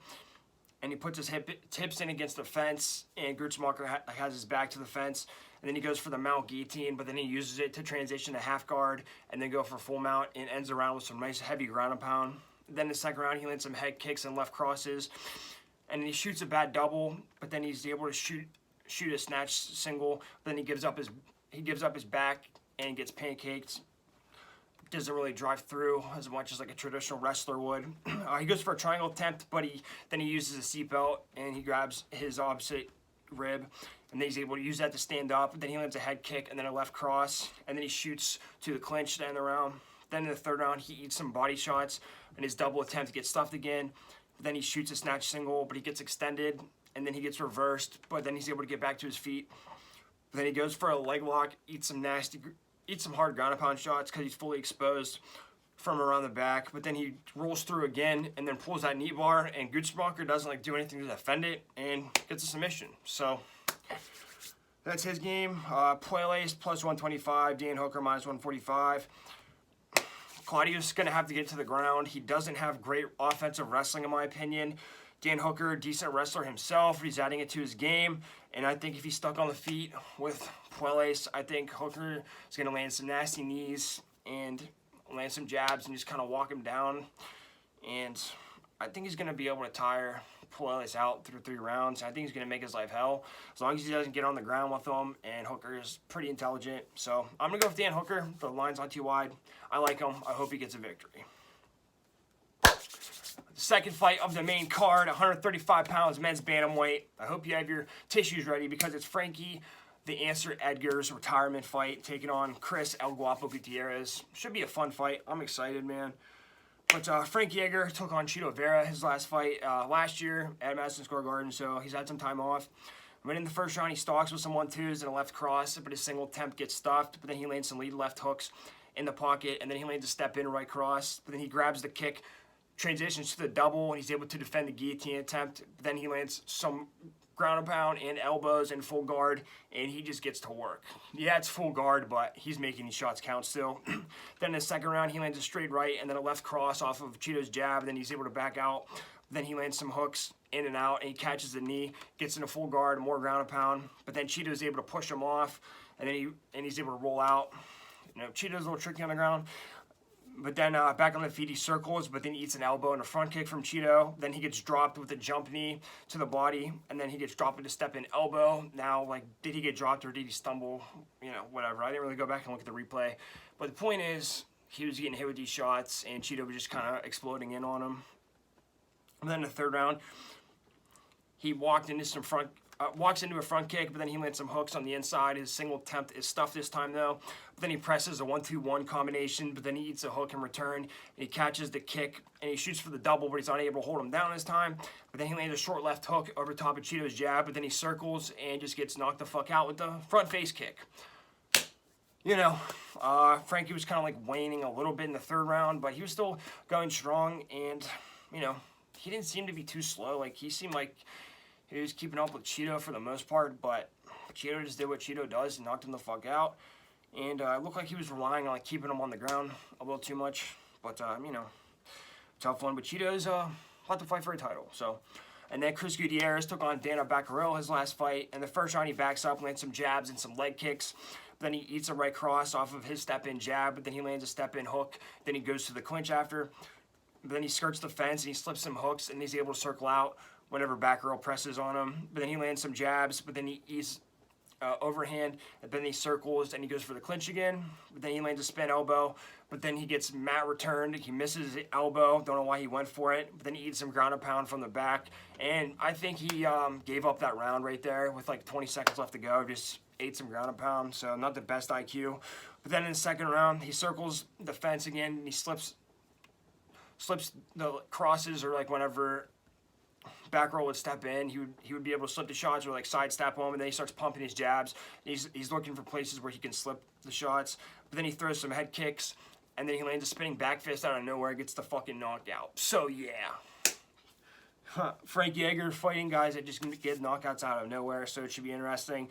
and he puts his hips in against the fence, and Grutzmacher has his back to the fence, and then he goes for the mount guillotine, but then he uses it to transition to half guard, and then go for full mount, and ends the round with some nice heavy ground and pound. Then the second round, he lands some head kicks and left crosses, and he shoots a bad double, but then he's able to shoot a snatch single, but then he gives up his back and gets pancaked. Doesn't really drive through as much as like a traditional wrestler would. He goes for a triangle attempt, but then he uses a seatbelt and he grabs his opposite rib, and then he's able to use that to stand up. Then he lands a head kick and then a left cross, and then he shoots to the clinch to end the round. Then in the third round, he eats some body shots, and his double attempt gets stuffed again. Then he shoots a snatch single, but he gets extended, and then he gets reversed, but then he's able to get back to his feet. Then he goes for a leg lock, eats some hard ground and pound shots because he's fully exposed from around the back, but then he rolls through again and then pulls that knee bar, and Grutzmacher doesn't do anything to defend it and gets a submission. So that's his game. PUELLES plus 125, Dan Hooker minus 145. Claudio's going to have to get to the ground. He doesn't have great offensive wrestling, in my opinion. Dan Hooker, decent wrestler himself. He's adding it to his game. And I think if he's stuck on the feet with PUELLES, I think Hooker is going to land some nasty knees and land some jabs and just kind of walk him down. And I think he's going to be able to tire PUELLES out through 3 rounds. I think he's going to make his life hell as long as he doesn't get on the ground with him, and Hooker is pretty intelligent. So I'm going to go with Dan Hooker. The line's not too wide. I like him. I hope he gets a victory. Second fight of the main card, 135 pounds, men's bantamweight. I hope you have your tissues ready because it's Frankie the Answer Edgar's retirement fight, taking on Chris El Guapo Gutierrez. Should be a fun fight. I'm excited, man. But Frankie Edgar took on Chito Vera his last fight last year at Madison Square Garden, so he's had some time off. But in the first round, he stalks with some 1-2s and a left cross, but his single attempt gets stuffed, but then he lands some lead left hooks in the pocket, and then he lands a step-in right cross, but then he grabs the kick, transitions to the double, and he's able to defend the guillotine attempt. But then he lands some ground and pound and elbows and full guard, and he just gets to work. Yeah, it's full guard, but he's making these shots count still. Then in the second round, he lands a straight right and then a left cross off of Cheeto's jab, and then he's able to back out. Then he lands some hooks in and out, and he catches the knee, gets into full guard, more ground and pound. But then Cheeto's able to push him off, and then he's able to roll out. You know, Cheeto's a little tricky on the ground. But then back on the feet, he circles, but then he eats an elbow and a front kick from Cheeto. Then he gets dropped with a jump knee to the body, and then he gets dropped with a step-in elbow. Now, like, did he get dropped or did he stumble? You know, whatever. I didn't really go back and look at the replay. But the point is, he was getting hit with these shots, and Cheeto was just kind of exploding in on him. And then in the third round, he walked into a front kick, but then he lands some hooks on the inside. His single attempt is stuffed this time, though. But then he presses a 1-2-1 combination, but then he eats a hook in return. And he catches the kick, and he shoots for the double, but he's not able to hold him down this time. But then he lands a short left hook over top of Cheeto's jab, but then he circles and just gets knocked the fuck out with the front face kick. You know, Frankie was kind of like waning a little bit in the third round, but he was still going strong, and, you know, he didn't seem to be too slow. Like, he seemed like he was keeping up with Cheeto for the most part, but Cheeto just did what Cheeto does and knocked him the fuck out. And it looked like he was relying on like keeping him on the ground a little too much. But, you know, tough one. But Cheeto's about to fight for a title. So, and then Chris Gutierrez took on Dana Baccarello his last fight. And the first round he backs up, lands some jabs and some leg kicks. Then he eats a right cross off of his step-in jab. But then he lands a step-in hook. Then he goes to the clinch after. But then he skirts the fence and he slips some hooks and he's able to circle out whenever Baccarello presses on him. But then he lands some jabs, but then he eats overhand, and then he circles and he goes for the clinch again. But then he lands a spin elbow, but then he gets mat returned. He misses the elbow, don't know why he went for it. But then he eats some ground and pound from the back. And I think he gave up that round right there with like 20 seconds left to go. Just ate some ground and pound, so not the best IQ. But then in the second round, he circles the fence again, and he slips the crosses, or like whenever Baccarello would step in, he would be able to slip the shots or like sidestep him, and then he starts pumping his jabs. He's looking for places where he can slip the shots, but then he throws some head kicks, and then he lands a spinning back fist out of nowhere, gets the fucking knocked out. So yeah. Frankie Edgar fighting guys that just get knockouts out of nowhere, so it should be interesting.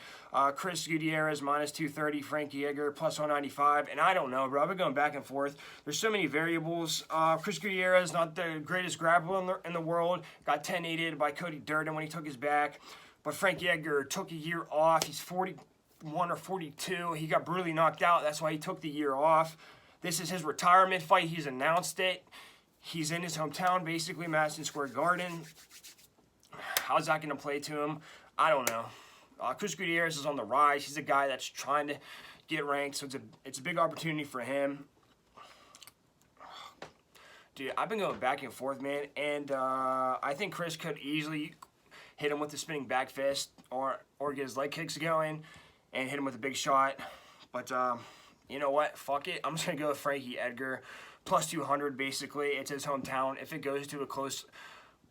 Chris Gutierrez minus 230, Frankie Edgar plus 195, and I don't know, bro. I've been going back and forth. There's so many variables. Chris Gutierrez, not the greatest grappler in the world, got 10-8'd by Cody Durden when he took his back, but Frankie Edgar took a year off. He's 41 or 42. He got brutally knocked out. That's why he took the year off. This is his retirement fight. He's announced it. He's in his hometown, basically, Madison Square Garden. How's that going to play to him? I don't know. Chris Gutierrez is on the rise. He's a guy that's trying to get ranked, so it's a big opportunity for him. Dude, I've been going back and forth, man, and I think Chris could easily hit him with the spinning back fist or get his leg kicks going and hit him with a big shot. But you know what? Fuck it. I'm just going to go with Frankie Edgar. Plus 200, basically. It's his hometown. If it goes to a close,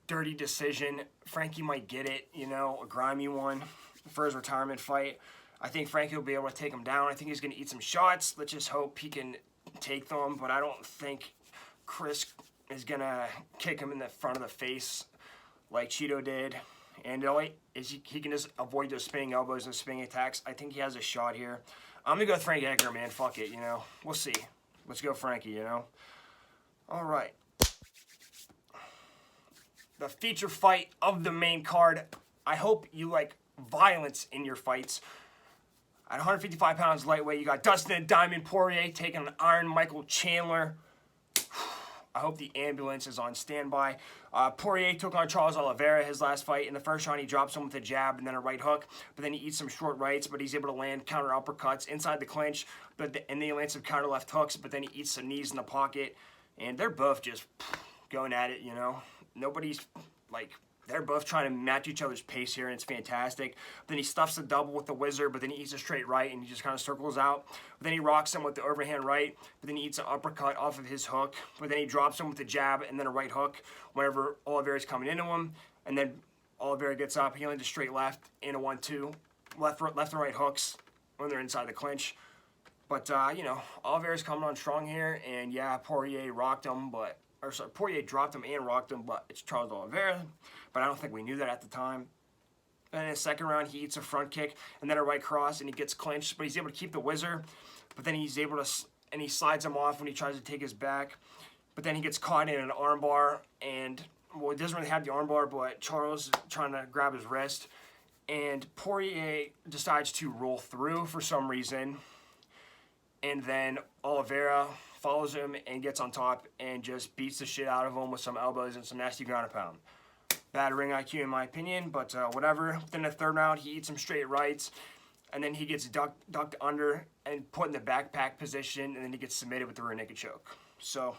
dirty decision, Frankie might get it, you know, a grimy one for his retirement fight. I think Frankie will be able to take him down. I think he's going to eat some shots. Let's just hope he can take them, but I don't think Chris is going to kick him in the front of the face like Cheeto did. And he can just avoid those spinning elbows and spinning attacks. I think he has a shot here. I'm going to go with Frankie Edgar, man. Fuck it, you know. We'll see. Let's go Frankie, you know. All right. The feature fight of the main card. I hope you like violence in your fights. At 155 pounds lightweight, you got Dustin Diamond Poirier taking on Iron Michael Chandler. I hope the ambulance is on standby. Poirier took on Charles Oliveira his last fight. In the first round, he drops him with a jab and then a right hook. But then he eats some short rights, but he's able to land counter uppercuts inside the clinch. And then he lands some counter left hooks, but then he eats some knees in the pocket. And they're both just going at it, you know. Nobody's, like, they're both trying to match each other's pace here, and it's fantastic. Then he stuffs the double with the wizard, but then he eats a straight right, and he just kind of circles out. But then he rocks him with the overhand right, but then he eats an uppercut off of his hook. But then he drops him with a jab and then a right hook whenever Oliveira's coming into him. And then Oliveira gets up, he lands a straight left and a 1-2. Left and right hooks when they're inside the clinch. But, you know, Oliveira's coming on strong here, and yeah, Poirier rocked him, Poirier dropped him and rocked him, but it's Charles Oliveira. But I don't think we knew that at the time. And in the second round, he eats a front kick and then a right cross, and he gets clinched, but he's able to keep the whizzer. But then he's able to, and he slides him off when he tries to take his back. But then he gets caught in an armbar, and, well, he doesn't really have the armbar, but Charles is trying to grab his wrist. And Poirier decides to roll through for some reason. And then Oliveira follows him and gets on top and just beats the shit out of him with some elbows and some nasty ground and pound. Bad ring IQ in my opinion, but whatever. Then the third round, he eats some straight rights, and then he gets ducked under and put in the backpack position, and then he gets submitted with the rear naked choke. So,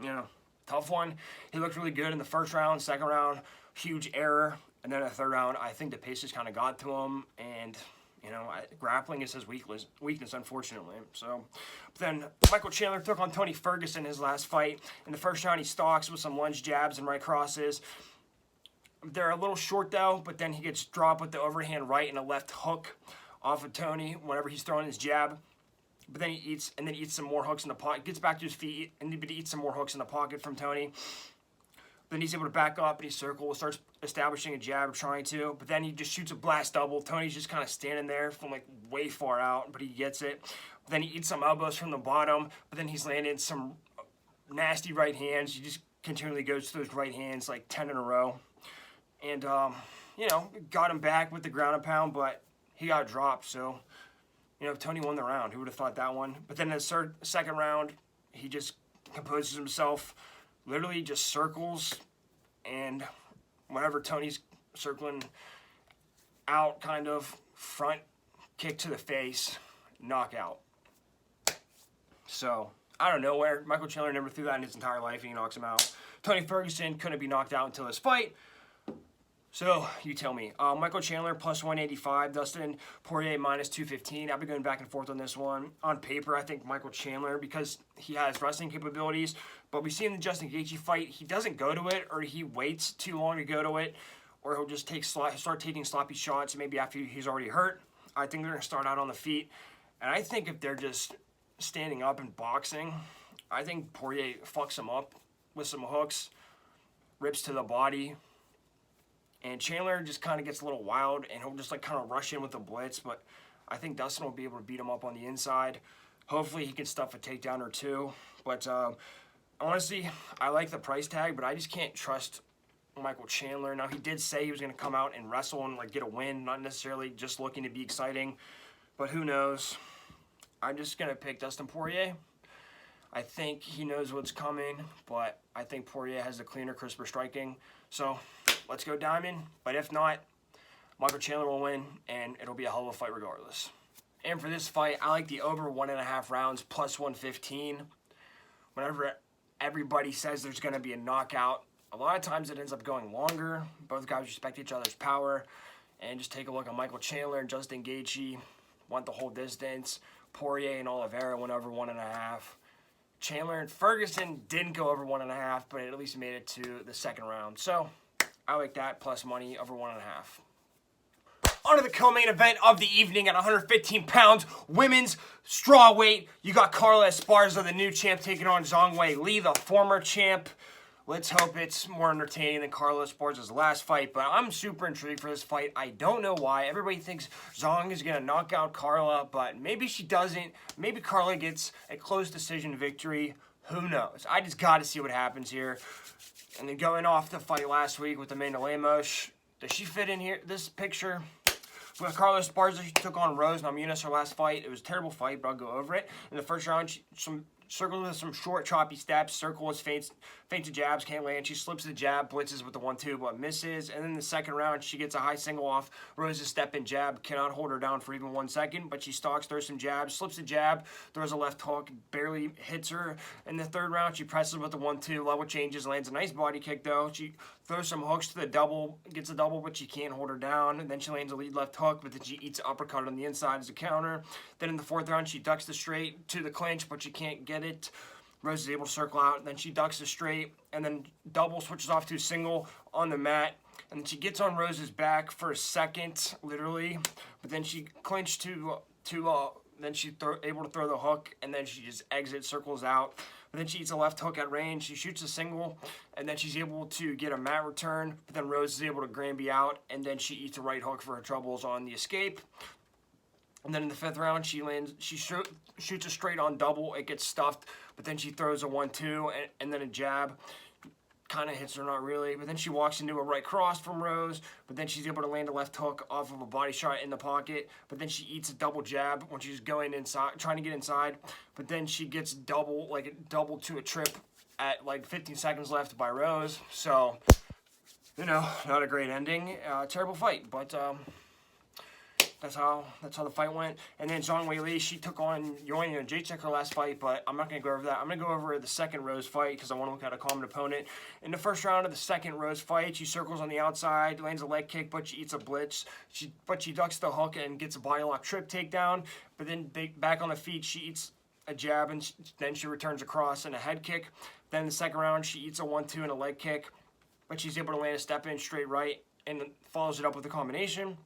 you know, tough one. He looked really good in the first round. Second round, huge error. And then the third round, I think the pace just kind of got to him, and you know, grappling is his weakness, unfortunately. So, but then Michael Chandler took on Tony Ferguson in his last fight. In the first round, he stalks with some lunge jabs and right crosses. They're a little short, though, but then he gets dropped with the overhand right and a left hook off of Tony whenever he's throwing his jab. But then he eats some more hooks in the pocket. Gets back to his feet, and he eats some more hooks in the pocket from Tony. Then he's able to back up and he circles, starts establishing a jab, trying to, but then he just shoots a blast double. Tony's just kind of standing there from like way far out, but he gets it. But then he eats some elbows from the bottom, but then he's landing some nasty right hands. He just continually goes to those right hands like 10 in a row. And, you know, got him back with the ground and pound, but he got dropped. So, you know, Tony won the round. Who would have thought that one? But then in the second round, he just composes himself, literally just circles, and whenever Tony's circling out, kind of front kick to the face, knockout. So, out of nowhere, Michael Chandler never threw that in his entire life, and he knocks him out. Tony Ferguson couldn't be knocked out until this fight. So, you tell me. Michael Chandler plus 185, Dustin Poirier minus 215. I've been going back and forth on this one. On paper, I think Michael Chandler, because he has wrestling capabilities, but we see in the Justin Gaethje fight, he doesn't go to it, or he waits too long to go to it, or he'll just start taking sloppy shots maybe after he's already hurt. I think they're going to start out on the feet. And I think if they're just standing up and boxing, I think Poirier fucks him up with some hooks, rips to the body, and Chandler just kind of gets a little wild, and he'll just like kind of rush in with the blitz, but I think Dustin will be able to beat him up on the inside. Hopefully he can stuff a takedown or two. But honestly, I like the price tag, but I just can't trust Michael Chandler. Now, he did say he was going to come out and wrestle and like get a win, not necessarily just looking to be exciting, but who knows. I'm just going to pick Dustin Poirier. I think he knows what's coming, but I think Poirier has the cleaner, crisper striking. So, let's go Diamond. But if not, Michael Chandler will win, and it'll be a hell of a fight regardless. And for this fight, I like the over 1.5 rounds plus 115. Whenever everybody says there's going to be a knockout, a lot of times it ends up going longer. Both guys respect each other's power. And just take a look at Michael Chandler and Justin Gaethje. Went the whole distance. Poirier and Oliveira went over 1.5. Chandler and Ferguson didn't go over 1.5, but at least made it to the second round. So, I like that, plus money over 1.5. On to the co-main event of the evening at 115 pounds, women's strawweight. You got Carla Esparza, the new champ, taking on Zhang Weili, the former champ. Let's hope it's more entertaining than Carla Esparza's last fight, but I'm super intrigued for this fight. I don't know why. Everybody thinks Zhang is going to knock out Carla, but maybe she doesn't. Maybe Carla gets a close decision victory. Who knows? I just got to see what happens here. And then going off the fight last week with Amanda Lemos, does she fit in here, this picture? With Carla Esparza, she took on Rose Namajunas her last fight. It was a terrible fight, but I'll go over it. In the first round, she circles with some short, choppy steps. Circles, feints to jabs, can't land. She slips the jab, blitzes with the 1-2, but misses. And then in the second round, she gets a high single off Rose's step-in jab. Cannot hold her down for even 1 second, but she stalks, throws some jabs, slips the jab, throws a left hook, barely hits her. In the third round, she presses with the 1-2, level changes, lands a nice body kick, though. She throws some hooks to the double, gets a double, but she can't hold her down. And then she lands a lead left hook, but then she eats an uppercut on the inside as a counter. Then in the fourth round, she ducks the straight to the clinch, but she can't get it. Rose is able to circle out, then she ducks the straight, and then double switches off to a single on the mat. And then she gets on Rose's back for a second, literally, but then she clinched to then she's able to throw the hook, and then she just exits, circles out. But then she eats a left hook at range. She shoots a single, and then she's able to get a mat return. But then Rose is able to Granby out, and then she eats a right hook for her troubles on the escape. And then in the 5th round, she shoots a straight on double. It gets stuffed, but then she throws a 1-2 and then a jab. Kind of hits her, not really. But then she walks into a right cross from Rose, but then she's able to land a left hook off of a body shot in the pocket. But then she eats a double jab when she's going inside, trying to get inside. But then she gets double to a trip at like 15 seconds left by Rose. So, you know, not a great ending. Terrible fight, but that's how the fight went. And then Zhang Weili, she took on Joanna Jacek her last fight, but I'm not going to go over that. I'm going to go over the second Rose fight because I want to look at a common opponent. In the first round of the second Rose fight, she circles on the outside, lands a leg kick, but she eats a blitz. But she ducks the hook and gets a body lock trip takedown. But then back on the feet, she eats a jab, and then she returns across and a head kick. Then in the second round, she eats a 1-2 and a leg kick, but she's able to land a step-in straight right and follows it up with a combination.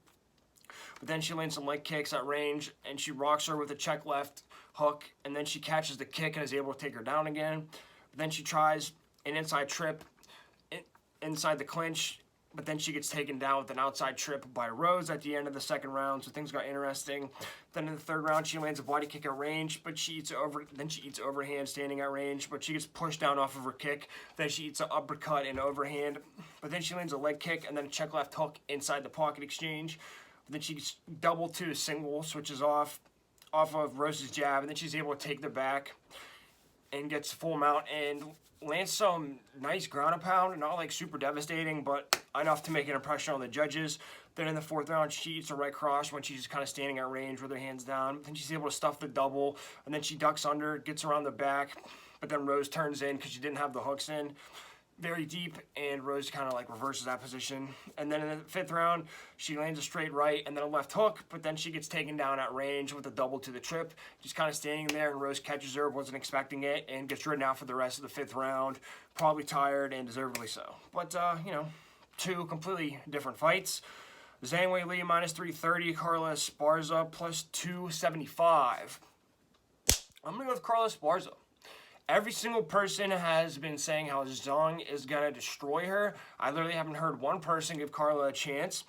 But then she lands some leg kicks at range, and she rocks her with a check left hook, and then she catches the kick and is able to take her down again. But then she tries an inside trip inside the clinch, but then she gets taken down with an outside trip by Rose at the end of the second round, so things got interesting. Then in the third round, she lands a body kick at range, but she eats overhand standing at range, but she gets pushed down off of her kick. Then she eats an uppercut and overhand, but then she lands a leg kick and then a check left hook inside the pocket exchange. Then she gets double to a single, switches off of Rose's jab, and then she's able to take the back and gets full mount and lands some nice ground and pound, not like super devastating, but enough to make an impression on the judges. Then in the 4th round, she eats a right cross when she's kind of standing at range with her hands down. Then she's able to stuff the double, and then she ducks under, gets around the back, but then Rose turns in because she didn't have the hooks in very deep, and Rose kind of like reverses that position. And then in the 5th round, she lands a straight right and then a left hook, but then she gets taken down at range with a double to the trip. She's kind of standing there, and Rose catches her, wasn't expecting it, and gets ridden out for the rest of the 5th round. Probably tired, and deservedly so. But, you know, two completely different fights. Zhang Weili minus 330, Carla Esparza plus 275. I'm going to go with Carla Esparza. Every single person has been saying how Zhang is going to destroy her. I literally haven't heard one person give Carla a chance.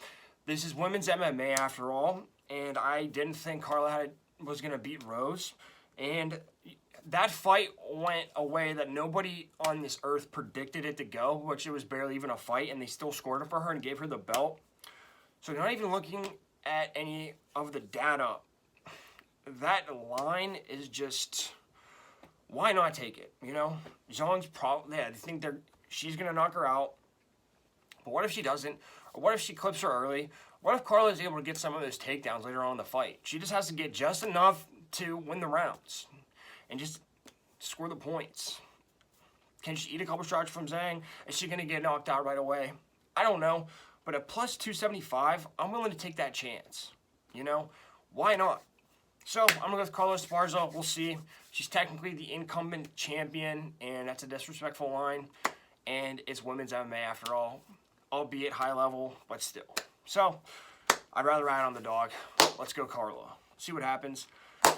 This is women's MMA after all, and I didn't think Carla was going to beat Rose. And that fight went a way that nobody on this earth predicted it to go, which it was barely even a fight, and they still scored it for her and gave her the belt. So not even looking at any of the data, that line is just... why not take it, you know? Zhang's probably, yeah, I think she's going to knock her out. But what if she doesn't? Or what if she clips her early? What if Carla is able to get some of those takedowns later on in the fight? She just has to get just enough to win the rounds and just score the points. Can she eat a couple shots from Zhang? Is she going to get knocked out right away? I don't know. But at plus 275, I'm willing to take that chance. You know? Why not? So, I'm going to go with Carla Esparza. We'll see. She's technically the incumbent champion, and that's a disrespectful line. And it's women's MMA after all, albeit high level, but still. So, I'd rather ride on the dog. Let's go Carla. See what happens.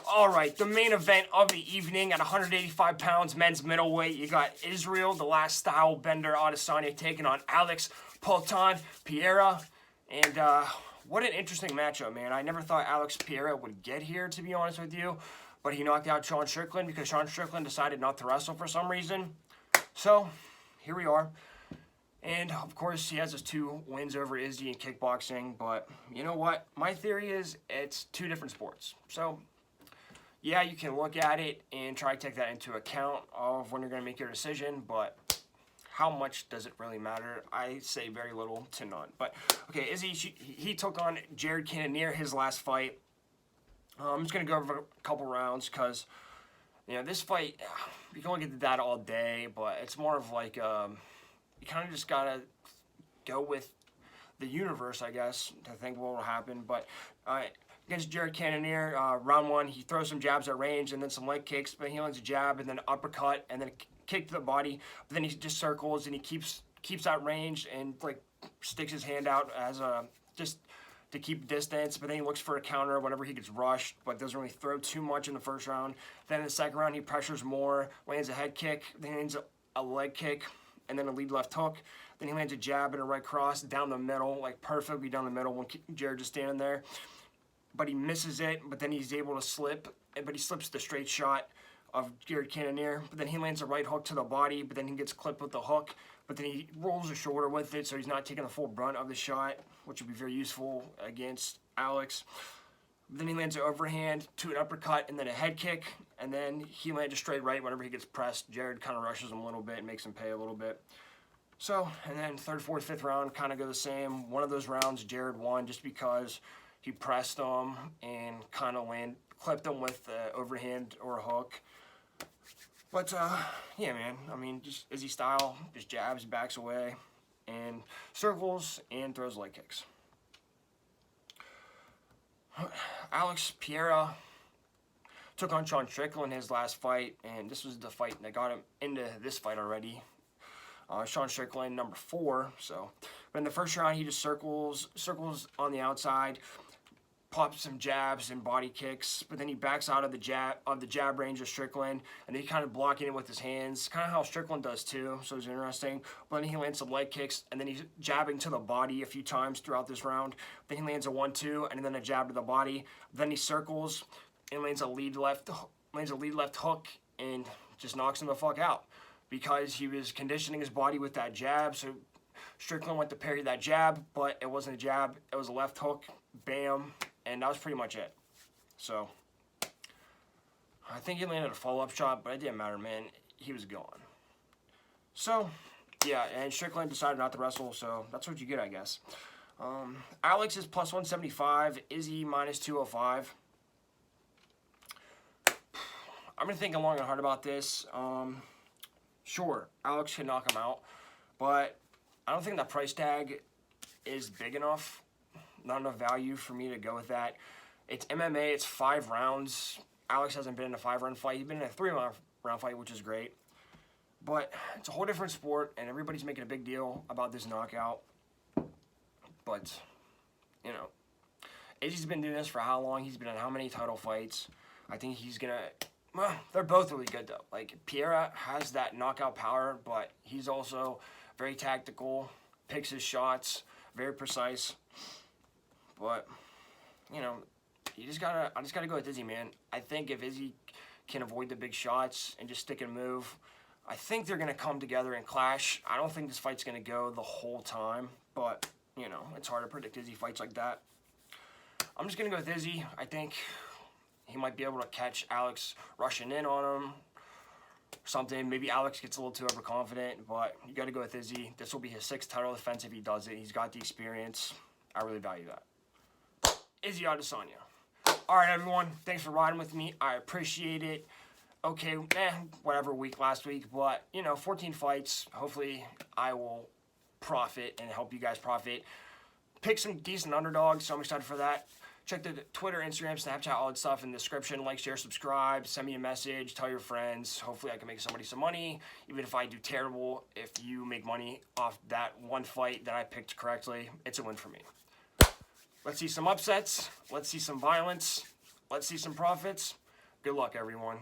All right, the main event of the evening at 185 pounds, men's middleweight. You got Israel, the last style bender, Adesanya, taking on Alex Polton Pereira. And, what an interesting matchup, man. I never thought Alex Pereira would get here, to be honest with you. But he knocked out Sean Strickland because Sean Strickland decided not to wrestle for some reason. So, here we are. And, of course, he has his 2 wins over Izzy in kickboxing. But, you know what? My theory is it's 2 different sports. So, yeah, you can look at it and try to take that into account of when you're going to make your decision. But... how much does it really matter? I say very little to none. But, okay, Izzy, he took on Jared Cannonier his last fight. I'm just going to go over a couple rounds because, you know, this fight, you can look at the data all day, but it's more of like, you kind of just got to go with the universe, I guess, to think what will happen. But against Jared Cannonier, round 1, he throws some jabs at range and then some leg kicks, but he lands a jab and then an uppercut and then kick to the body, but then he just circles and he keeps that range and like sticks his hand out as a just to keep distance, but then he looks for a counter whenever he gets rushed, but doesn't really throw too much in the first round. Then in the second round, he pressures more, lands a head kick, then he lands a leg kick, and then a lead left hook. Then he lands a jab and a right cross down the middle, like perfectly down the middle when Jared just standing there. But he misses it, but then he's able to slip, but he slips the straight shot of Jared Cannonier. But then he lands a right hook to the body, but then he gets clipped with the hook, but then he rolls the shoulder with it, so he's not taking the full brunt of the shot, which would be very useful against Alex. Then he lands an overhand to an uppercut and then a head kick, and then he lands a straight right whenever he gets pressed. Jared kind of rushes him a little bit and makes him pay a little bit. So, and then third, fourth, fifth round kind of go the same. One of those rounds, Jared won just because he pressed him and kind of clipped him with the overhand or a hook. But, yeah, man, I mean, just Izzy style, just jabs, backs away, and circles, and throws leg kicks. Alex Pereira took on Sean Strickland in his last fight, and this was the fight that got him into this fight already. Sean Strickland, number 4. So, but in the first round, he just circles on the outside, pops some jabs and body kicks, but then he backs out of the jab range of Strickland, and then he kind of blocking it with his hands, kind of how Strickland does too. So it's interesting. But then he lands some leg kicks, and then he's jabbing to the body a few times throughout this round. Then he lands a 1-2, and then a jab to the body. Then he circles and lands a lead left hook, and just knocks him the fuck out, because he was conditioning his body with that jab. So Strickland went to parry that jab, but it wasn't a jab. It was a left hook. Bam. And that was pretty much it. So I think he landed a follow-up shot, but it didn't matter, man. He was gone. So, yeah, and Strickland decided not to wrestle, so that's what you get, I guess. Alex is plus 175. Izzy minus 205. I've been thinking long and hard about this. Sure, Alex can knock him out, but I don't think that price tag is big enough. Not enough value for me to go with that. It's MMA, it's 5 rounds. Alex hasn't been in a 5-round fight. He's been in a 3-round fight, which is great. But it's a whole different sport, and everybody's making a big deal about this knockout. But, you know, Izzy's been doing this for how long? He's been in how many title fights? I think he's going to... Well, they're both really good, though. Like, Pereira has that knockout power, but he's also very tactical, picks his shots, very precise. But, you know, I just gotta go with Izzy, man. I think if Izzy can avoid the big shots and just stick and move, I think they're gonna come together and clash. I don't think this fight's gonna go the whole time, but, you know, it's hard to predict Izzy fights like that. I'm just gonna go with Izzy. I think he might be able to catch Alex rushing in on him, something. Maybe Alex gets a little too overconfident, but you gotta go with Izzy. This will be his 6th title defense if he does it. He's got the experience. I really value that. Izzy Adesanya. All right, everyone. Thanks for riding with me. I appreciate it. Okay, whatever week last week, but, you know, 14 fights. Hopefully, I will profit and help you guys profit. Pick some decent underdogs, so I'm excited for that. Check the Twitter, Instagram, Snapchat, all that stuff in the description. Like, share, subscribe, send me a message, tell your friends. Hopefully, I can make somebody some money, even if I do terrible. If you make money off that one fight that I picked correctly, it's a win for me. Let's see some upsets. Let's see some violence. Let's see some profits. Good luck, everyone.